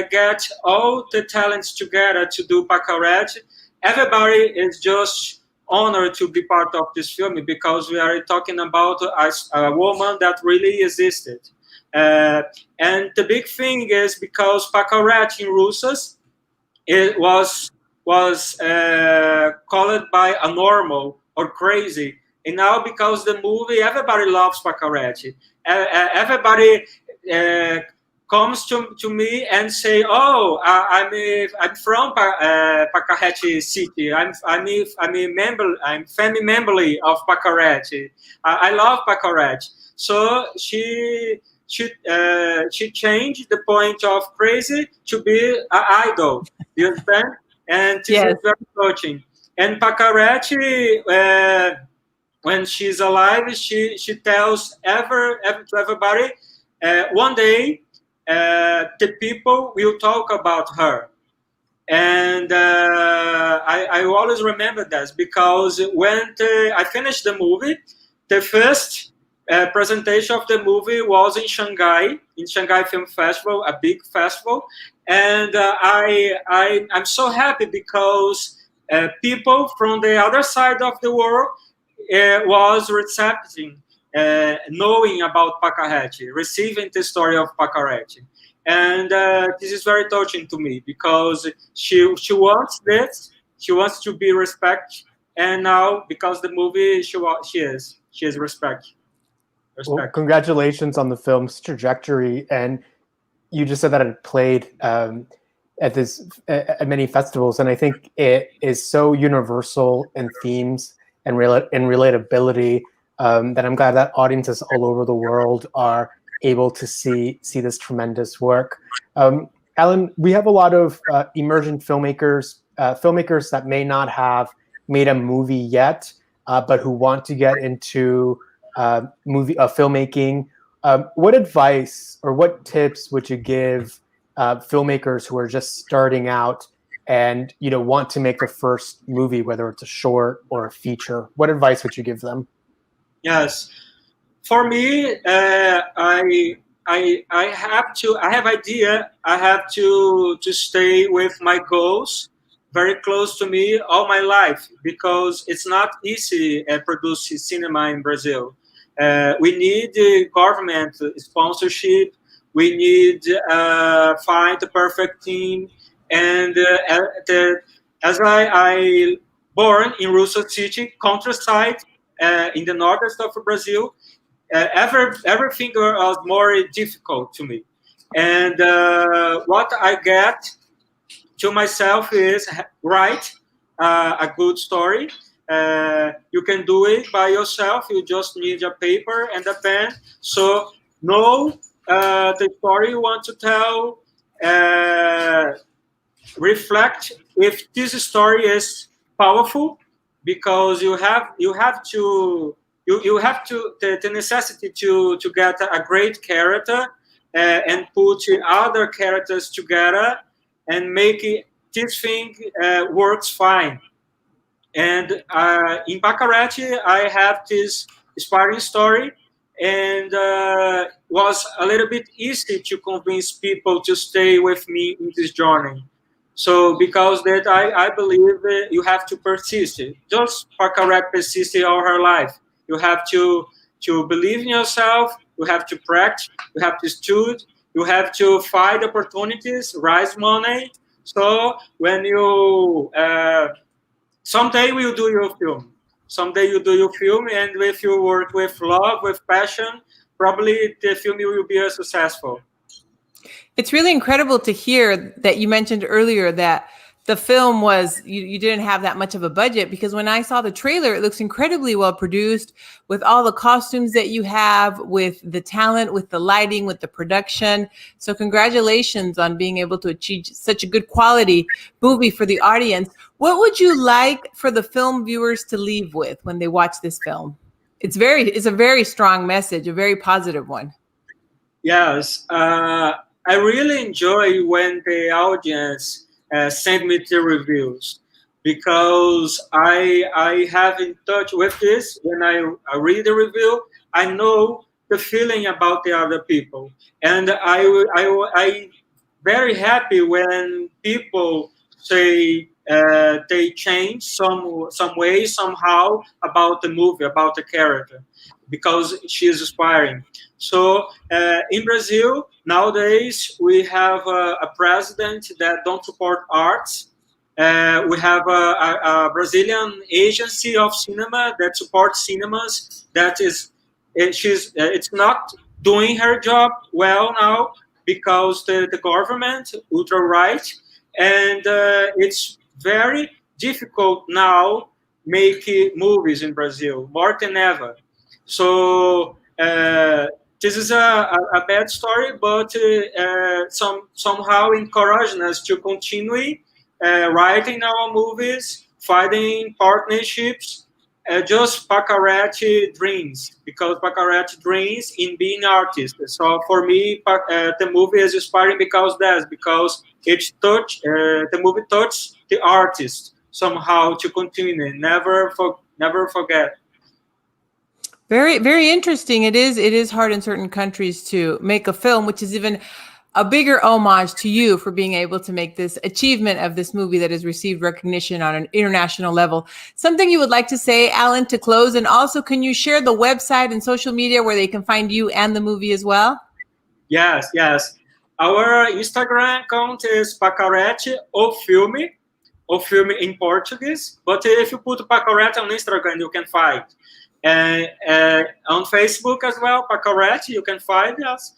get all the talents together to do Pacarete, everybody is just honored to be part of this film, because we are talking about a woman that really existed. And the big thing is because Pacarete in Russians, it was called by a normal or crazy. And now, because the movie, everybody loves Pacarete. Everybody comes to me and say, "Oh, I'm from Pacarete City. I'm a member. I'm family member of Pacarete. I love Pacarete." So she changed the point of crazy to be an idol. You understand? And this is very touching. And Pacarete, when she's alive, she tells to everybody, one day the people will talk about her. And I always remember that, because when I finished the movie, the first presentation of the movie was in Shanghai Film Festival, a big festival, and I'm so happy because people from the other side of the world was recepting, knowing about Pacarete, receiving the story of Pacarete, and this is very touching to me, because she wants this, she wants to be respected, and now because the movie she is respect. Well, congratulations on the film's trajectory. And you just said that it played at many festivals, and I think it is so universal in themes and relatability that I'm glad that audiences all over the world are able to see this tremendous work. Alan, we have a lot of immersion filmmakers, filmmakers that may not have made a movie yet, but who want to get into filmmaking. What advice or what tips would you give filmmakers who are just starting out and want to make their first movie, whether it's a short or a feature? What advice would you give them? Yes, for me, I have idea. I have to stay with my goals very close to me all my life, because it's not easy produce cinema in Brazil. We need government sponsorship. We need find the perfect team. And as I born in Russo City, countryside, in the northeast of Brazil, everything was more difficult to me. And what I get to myself is write a good story. You can do it by yourself. You just need a paper and a pen. So know the story you want to tell. Reflect if this story is powerful, because you have to the necessity to get a great character and put other characters together and make this thing works fine. And in Baccarat, I have this inspiring story, and was a little bit easy to convince people to stay with me in this journey. So because that I believe you have to persist. Just Baccarat persisted all her life. You have to believe in yourself. You have to practice. You have to study. You have to find opportunities, raise money. So when you someday we'll do your film. Someday you do your film, and if you work with love, with passion, probably the film will be successful. It's really incredible to hear that you mentioned earlier that the film was, you didn't have that much of a budget, because when I saw the trailer, it looks incredibly well produced with all the costumes that you have, with the talent, with the lighting, with the production. So congratulations on being able to achieve such a good quality movie for the audience. What would you like for the film viewers to leave with when they watch this film? It's a very strong message, a very positive one. Yes, I really enjoy when the audience send me the reviews, because I have in touch with this. When I read the review, I know the feeling about the other people, and I very happy when people say they change some way somehow about the movie, about the character, because she is inspiring. So in Brazil nowadays we have a president that don't support arts. We have a Brazilian agency of cinema that supports cinemas. It's not doing her job well now, because the government ultra right, and it's very difficult now make movies in Brazil more than ever. So this is a bad story, but somehow encouraging us to continue writing our movies, finding partnerships, just Baccarat dreams, because Baccarat dreams in being artist. So for me, the movie is inspiring because the movie touched the artist somehow to continue, never forget. Very, very interesting. It is hard in certain countries to make a film, which is even a bigger homage to you for being able to make this achievement of this movie that has received recognition on an international level. Something you would like to say, Alan, to close? And also, can you share the website and social media where they can find you and the movie as well? Yes. Our Instagram account is Baccarat o Filme in Portuguese. But if you put Baccarat on Instagram, you can find. And on Facebook as well, Baccarat, you can find us.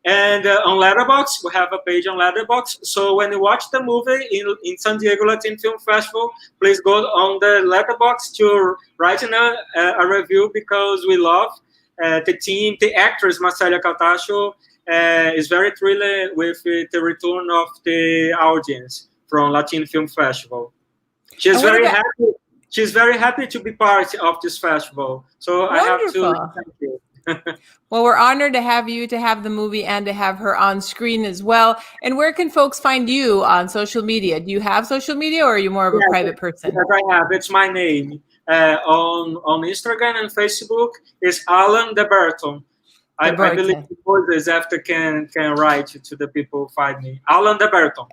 And on Letterboxd, we have a page on Letterboxd. So when you watch the movie in San Diego Latino Film Festival, please go on the Letterboxd to write a review, because we love the team, the actress Marcela Caltacho, is very thrilled with the return of the audience from Latin Film Festival. She's very happy. She's very happy to be part of this festival. So Wonderful. I have to thank you. Well, we're honored to have you, to have the movie, and to have her on screen as well. And where can folks find you on social media? Do you have social media, or are you more of a private person? Yes, I have. It's my name. On Instagram and Facebook is Alan de Berton. I believe Moses after can write to the people who find me. Alan de Berton.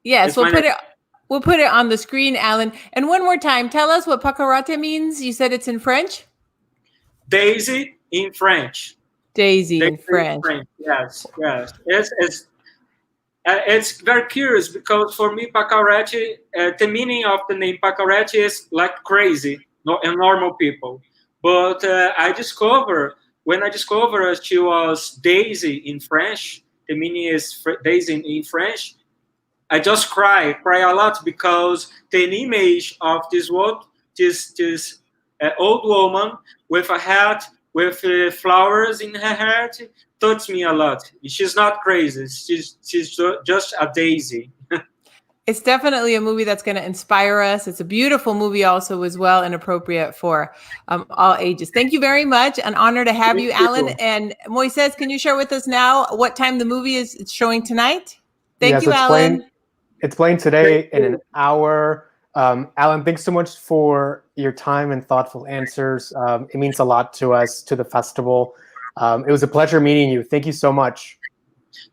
Yes, we'll put it on the screen, Alan. And one more time, tell us what pacarote means. You said it's in French? Daisy in French. Daisy in French. Yes. It's very curious because for me, pacarote, the meaning of the name pacarote is like crazy, normal people. But when I discovered she was Daisy in French, the meaning is Daisy in French, I just cry a lot because the image of this old woman with a hat with flowers in her head touched me a lot. She's not crazy. She's just a daisy. It's definitely a movie that's going to inspire us. It's a beautiful movie also as well, and appropriate for all ages. Thank you very much. An honor to have you, Alan. And Moises, can you share with us now what time the movie is showing tonight? Thank you, Alan. It's playing today in an hour. Alan, thanks so much for your time and thoughtful answers. It means a lot to us, to the festival. It was a pleasure meeting you. Thank you so much.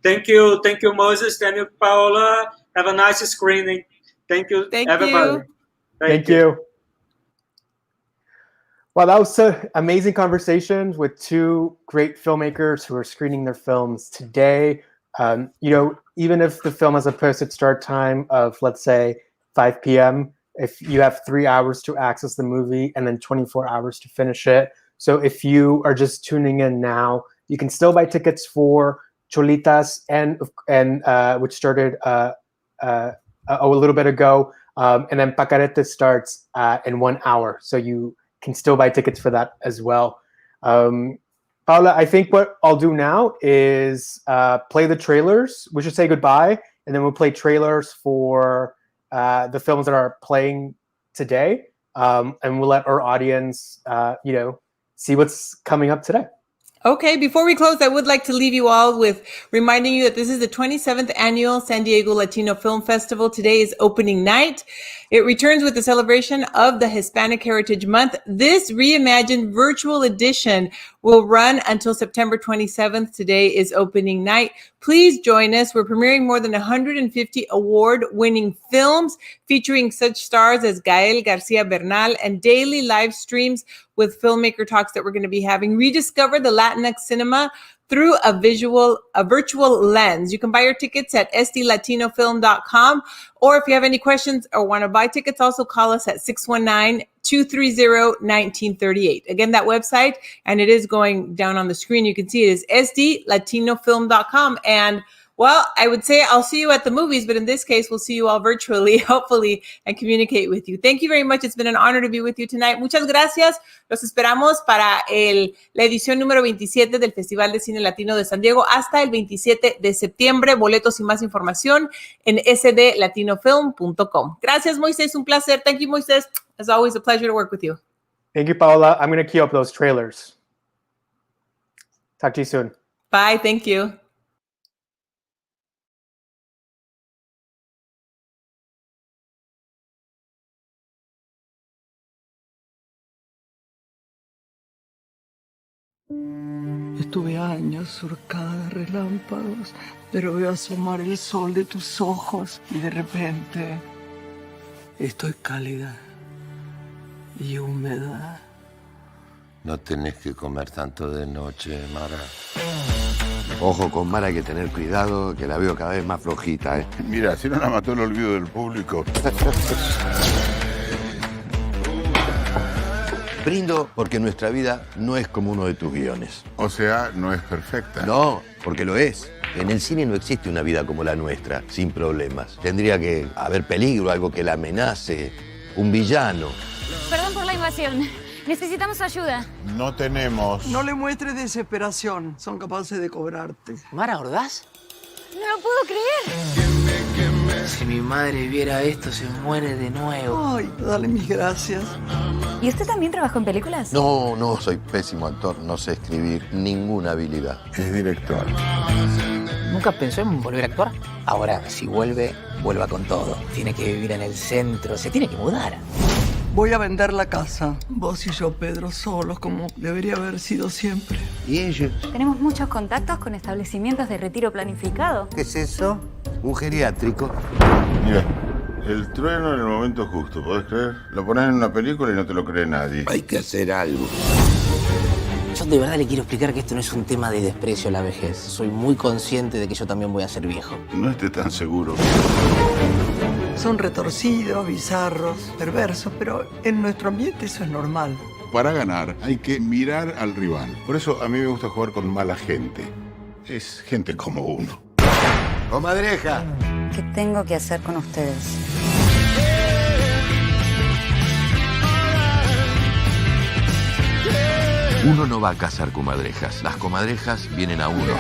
Thank you, Moses. Thank you, Paola. Have a nice screening. Thank you, everybody. Thank you. Well, that was an amazing conversation with two great filmmakers who are screening their films today. Even if the film has a posted start time of, let's say, 5 p.m., if you have 3 hours to access the movie and then 24 hours to finish it. So if you are just tuning in now, you can still buy tickets for Cholitas and which started a little bit ago, and then Pacarete starts in 1 hour, so you can still buy tickets for that as well. Paula, I think what I'll do now is play the trailers. We should say goodbye, and then we'll play trailers for the films that are playing today, and we'll let our audience, see what's coming up today. Okay, before we close, I would like to leave you all with reminding you that this is the 27th annual San Diego Latino Film Festival. Today is opening night. It returns with the celebration of the Hispanic Heritage Month. This reimagined virtual edition will run until September 27th. Today is opening night. Please join us. We're premiering more than 150 award-winning films featuring such stars as Gael Garcia Bernal, and daily live streams with filmmaker talks that we're going to be having. Rediscover the Latinx cinema through a virtual lens. You can buy your tickets at SDLatinofilm.com, or if you have any questions or want to buy tickets, also call us at 619-230-1938. Again, that website, and it is going down on the screen. You can see it is SDLatinofilm.com. And well, I would say I'll see you at the movies, but in this case, we'll see you all virtually, hopefully, and communicate with you. Thank you very much. It's been an honor to be with you tonight. Muchas gracias. Los esperamos para la edición número 27 del Festival de Cine Latino de San Diego hasta el 27 de septiembre. Boletos y más información en sdlatinofilm.com. Gracias, Moises. Un placer. Thank you, Moises. As always, a pleasure to work with you. Thank you, Paola. I'm going to queue up those trailers. Talk to you soon. Bye. Thank you. Estuve años surcada de relámpagos, pero veo asomar el sol de tus ojos y de repente estoy cálida y húmeda. No tenés que comer tanto de noche, Mara. Ojo, con Mara hay que tener cuidado, que la veo cada vez más flojita, ¿eh? Mira, si no la mató el olvido del público. Brindo porque nuestra vida no es como uno de tus guiones. O sea, no es perfecta. No, porque lo es. En el cine no existe una vida como la nuestra, sin problemas. Tendría que haber peligro, algo que la amenace, un villano. Perdón por la invasión. Necesitamos ayuda. No tenemos. No le muestres desesperación. Son capaces de cobrarte. ¿Mara Ordaz? No lo puedo creer. Si mi madre viera esto, se muere de nuevo. Ay, dale mis gracias. ¿Y usted también trabajó en películas? No, soy pésimo actor. No sé escribir ninguna habilidad. Es director. ¿Nunca pensó en volver a actuar? Ahora, si vuelva con todo. Tiene que vivir en el centro, se tiene que mudar. Voy a vender la casa. Vos y yo, Pedro, solos, como debería haber sido siempre. ¿Y ellos? Tenemos muchos contactos con establecimientos de retiro planificado. ¿Qué es eso? Un geriátrico. Mira, el trueno en el momento justo, ¿podés creer? Lo pones en una película y no te lo cree nadie. Hay que hacer algo. Yo de verdad le quiero explicar que esto no es un tema de desprecio a la vejez. Soy muy consciente de que yo también voy a ser viejo. No estés tan seguro. Son retorcidos, bizarros, perversos, pero en nuestro ambiente eso es normal. Para ganar hay que mirar al rival. Por eso a mí me gusta jugar con mala gente. Es gente como uno. ¡Comadreja! ¿Qué tengo que hacer con ustedes? Uno no va a cazar comadrejas. Las comadrejas vienen a uno.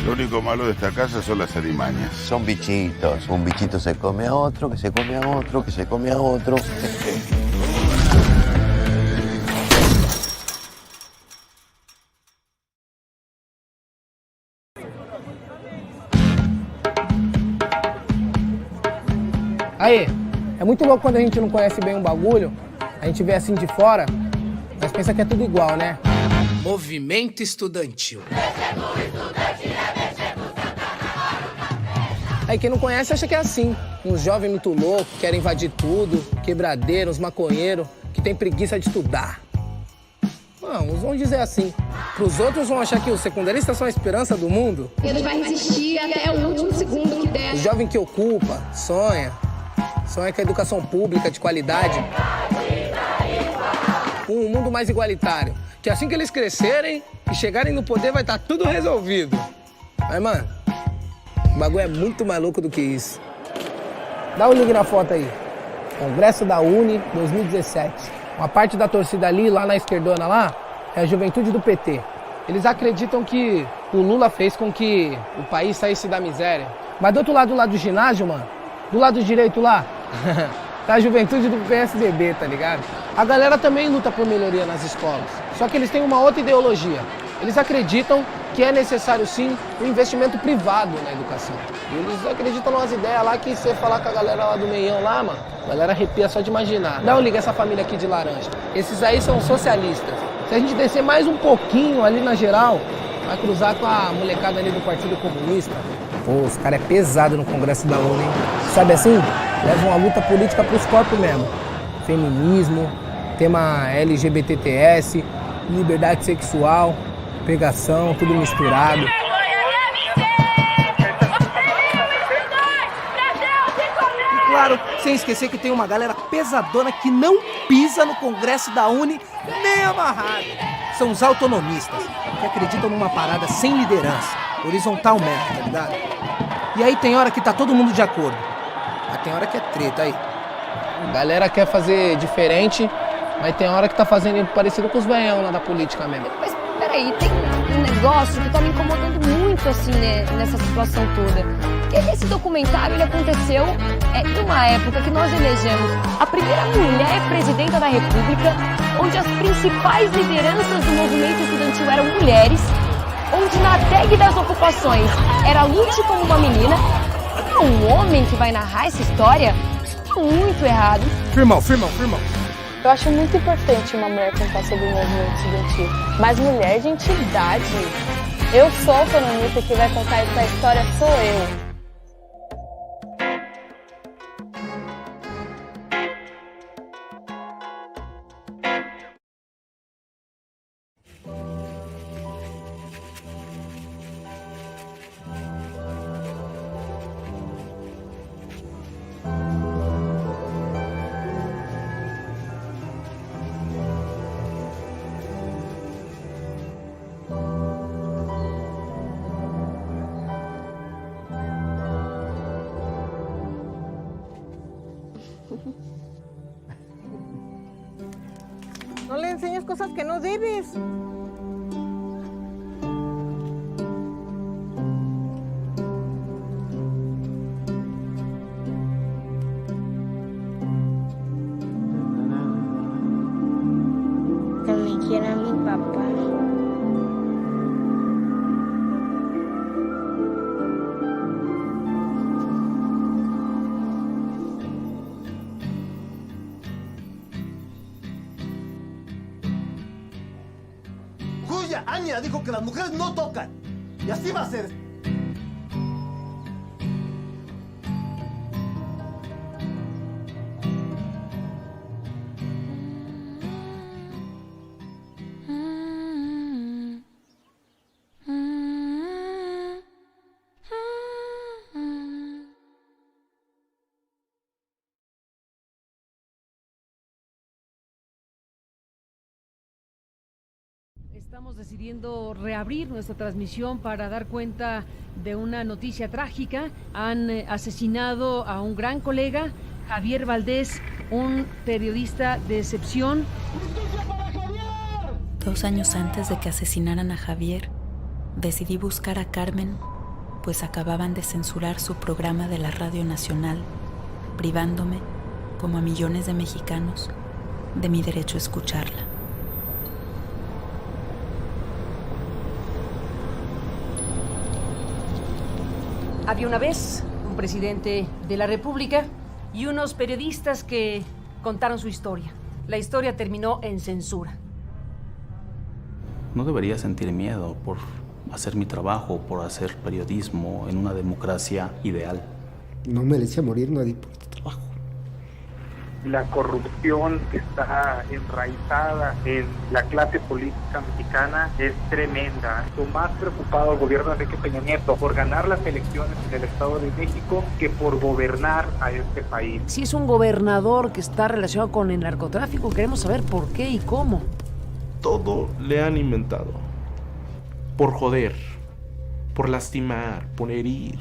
Lo único malo de esta casa son las alimañas. Son bichitos. Un bichito se come a otro, que se come a otro, que se come a otro. Aí, é muito louco quando a gente não conhece bem um bagulho, a gente vê assim de fora, mas pensa que é tudo igual, né? Movimento estudantil. Aí quem não conhece acha que é assim, uns jovens muito loucos, querem invadir tudo, quebradeiros, maconheiros, que tem preguiça de estudar. Não, uns vão dizer assim. Pros outros vão achar que os secundaristas são a esperança do mundo. Ele vai resistir até o último segundo que der. O jovem que ocupa, sonha com a educação pública de qualidade. Um mundo mais igualitário. Que assim que eles crescerem e chegarem no poder vai estar tudo resolvido. Mas, mano, o bagulho é muito mais louco do que isso. Dá um ligue na foto aí. Congresso da Uni 2017. Uma parte da torcida ali, lá na esquerdona lá, é a juventude do PT. Eles acreditam que o Lula fez com que o país saísse da miséria. Mas do outro lado do ginásio, mano, do lado direito lá, tá a juventude do PSDB, tá ligado? A galera também luta por melhoria nas escolas. Só que eles têm uma outra ideologia. Eles acreditam que é necessário, sim, um investimento privado na educação. E eles acreditam nas ideias lá que você falar com a galera lá do meião lá, mano, a galera arrepia só de imaginar. Dá um liga essa família aqui de laranja. Esses aí são socialistas. Se a gente descer mais um pouquinho ali na geral, vai cruzar com a molecada ali do Partido Comunista. Pô, os caras é pesado no Congresso da ONU, hein? Sabe assim? Levam a luta política pros corpos mesmo. Feminismo, tema LGBTTS, liberdade sexual, pegação, tudo misturado. E claro, sem esquecer que tem uma galera pesadona que não pisa no Congresso da Uni nem amarrado. São os autonomistas, que acreditam numa parada sem liderança, horizontal mesmo, tá ligado? E aí tem hora que tá todo mundo de acordo, mas tem hora que é treta aí. A galera quer fazer diferente, mas tem hora que tá fazendo parecido com os velhão lá da política mesmo. Mas peraí, tem um negócio que tá me incomodando muito assim, né, nessa situação toda. Que esse documentário ele aconteceu em uma época que nós elegemos a primeira mulher presidenta da República, onde as principais lideranças do movimento estudantil eram mulheres, onde na tag das ocupações era lute como uma menina. É um homem que vai narrar essa história? Isso tá muito errado. Firmão. Eu acho muito importante uma mulher contar sobre o movimento estudantil, mas mulher de entidade. Eu sou autonomista, que vai contar essa história sou eu. No le enseñes cosas que no debes. Que me quiera mi papá. Julia, Anya dijo que las mujeres no tocan. Y así va a ser. Estamos decidiendo reabrir nuestra transmisión para dar cuenta de una noticia trágica. Han asesinado a un gran colega, Javier Valdés, un periodista de excepción. 2 años antes de que asesinaran a Javier, decidí buscar a Carmen, pues acababan de censurar su programa de la Radio Nacional, privándome, como a millones de mexicanos, de mi derecho a escucharla. Había una vez un presidente de la República y unos periodistas que contaron su historia. La historia terminó en censura. No debería sentir miedo por hacer mi trabajo, por hacer periodismo en una democracia ideal. No merecía morir nadie por este trabajo. La corrupción que está enraizada en la clase política mexicana es tremenda. Lo más preocupado el gobierno de Enrique Peña Nieto por ganar las elecciones en el Estado de México que por gobernar a este país. Si es un gobernador que está relacionado con el narcotráfico, queremos saber por qué y cómo. Todo le han inventado. Por joder, por lastimar, por herir.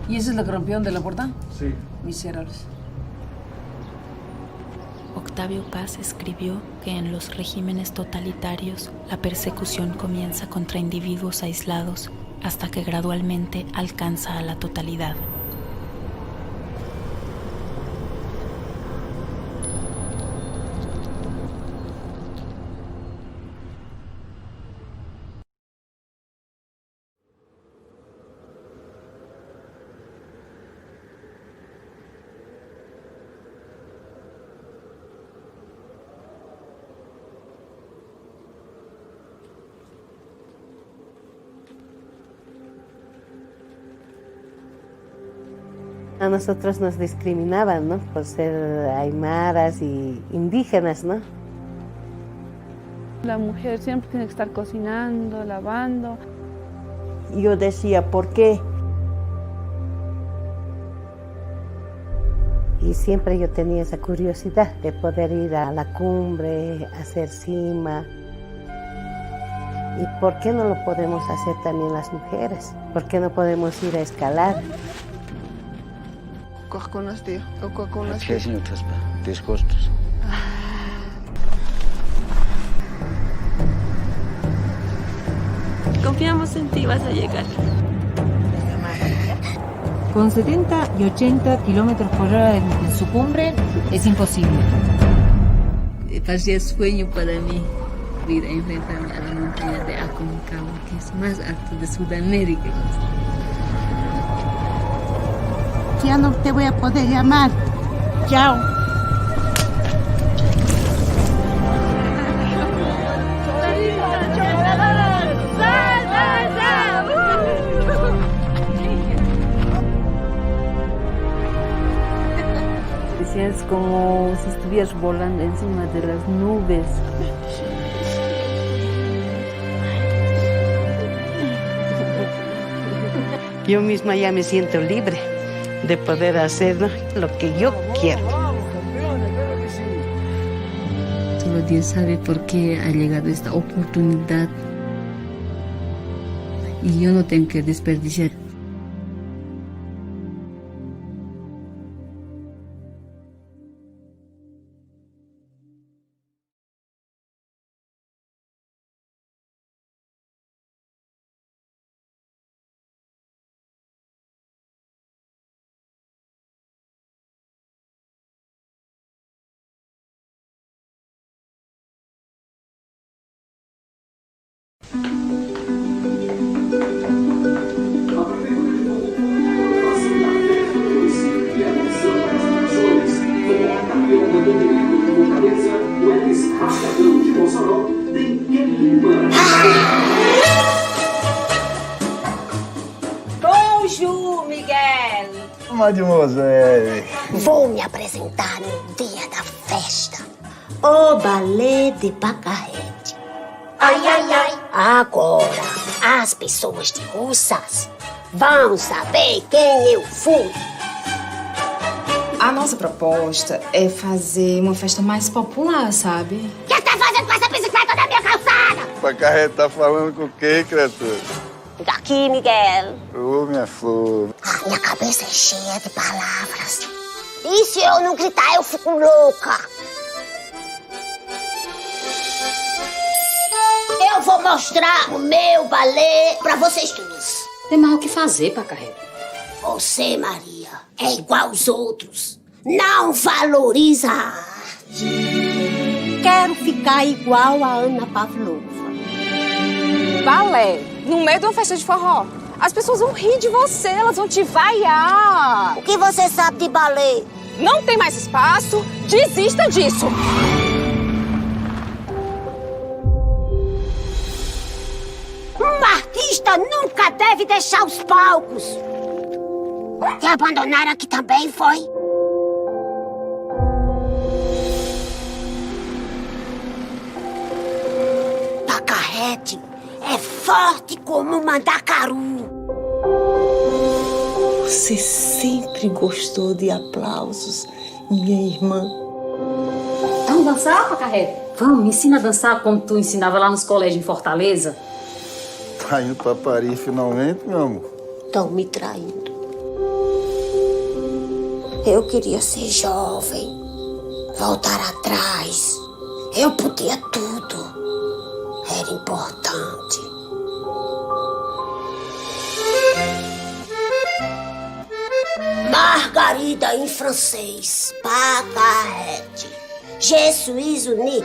¿Y eso es lo que rompieron de la puerta? Sí. Miserables. Octavio Paz escribió que en los regímenes totalitarios la persecución comienza contra individuos aislados hasta que gradualmente alcanza a la totalidad. A nosotros nos discriminaban, ¿no? Por ser aymaras y indígenas, ¿no? La mujer siempre tiene que estar cocinando, lavando. Yo decía, ¿por qué? Y siempre yo tenía esa curiosidad de poder ir a la cumbre, hacer cima. ¿Y por qué no lo podemos hacer también las mujeres? ¿Por qué no podemos ir a escalar? Desgostos. Confiamos en ti, vas a llegar. Con 70 y 80 kilómetros por hora en su cumbre es imposible. Parecía sueño para mí ir a enfrentarme a la montaña de Aconcagua, que es más alto de Sudamérica. Ya no te voy a poder llamar. Chao. Es como si estuvieras volando encima de las nubes. Yo misma ya me siento libre de poder hacer lo que yo quiero. Solo Dios sabe por qué ha llegado esta oportunidad. Y yo no tengo que desperdiciar Bonjour, Miguel. Mademoiselle. Vou me apresentar no dia da festa. O balé de Pacarrete. Ai, ai, ai. Agora, as pessoas de Russas vão saber quem eu fui. A nossa proposta é fazer uma festa mais popular, sabe? O que tá fazendo com essa bicicleta na minha calçada? Pacarrete tá falando com quem, criatura? Fica aqui, Miguel. Ô, minha flor. Minha cabeça é cheia de palavras. E se eu não gritar, eu fico louca. Eu vou mostrar o meu balé pra vocês todos. Tem mais o que fazer, Pacarrete. Você, Maria, é igual aos outros. Não valoriza a arte. Quero ficar igual a Ana Pavlova. Balé, no meio de uma festa de forró. As pessoas vão rir de você, elas vão te vaiar. O que você sabe de balé? Não tem mais espaço, desista disso. Um artista nunca deve deixar os palcos. Te abandonaram aqui também, foi? Pacarrete é forte como um mandacaru. Você sempre gostou de aplausos, minha irmã. Vamos dançar, Pacarrete? Vamos, me ensina a dançar como tu ensinava lá nos colégios em Fortaleza. Tá indo pra Paris finalmente, meu amor? Estão me traindo. Eu queria ser jovem, voltar atrás. Eu podia tudo. Era importante. Margarida em francês. Pacarrete. Je suis unique.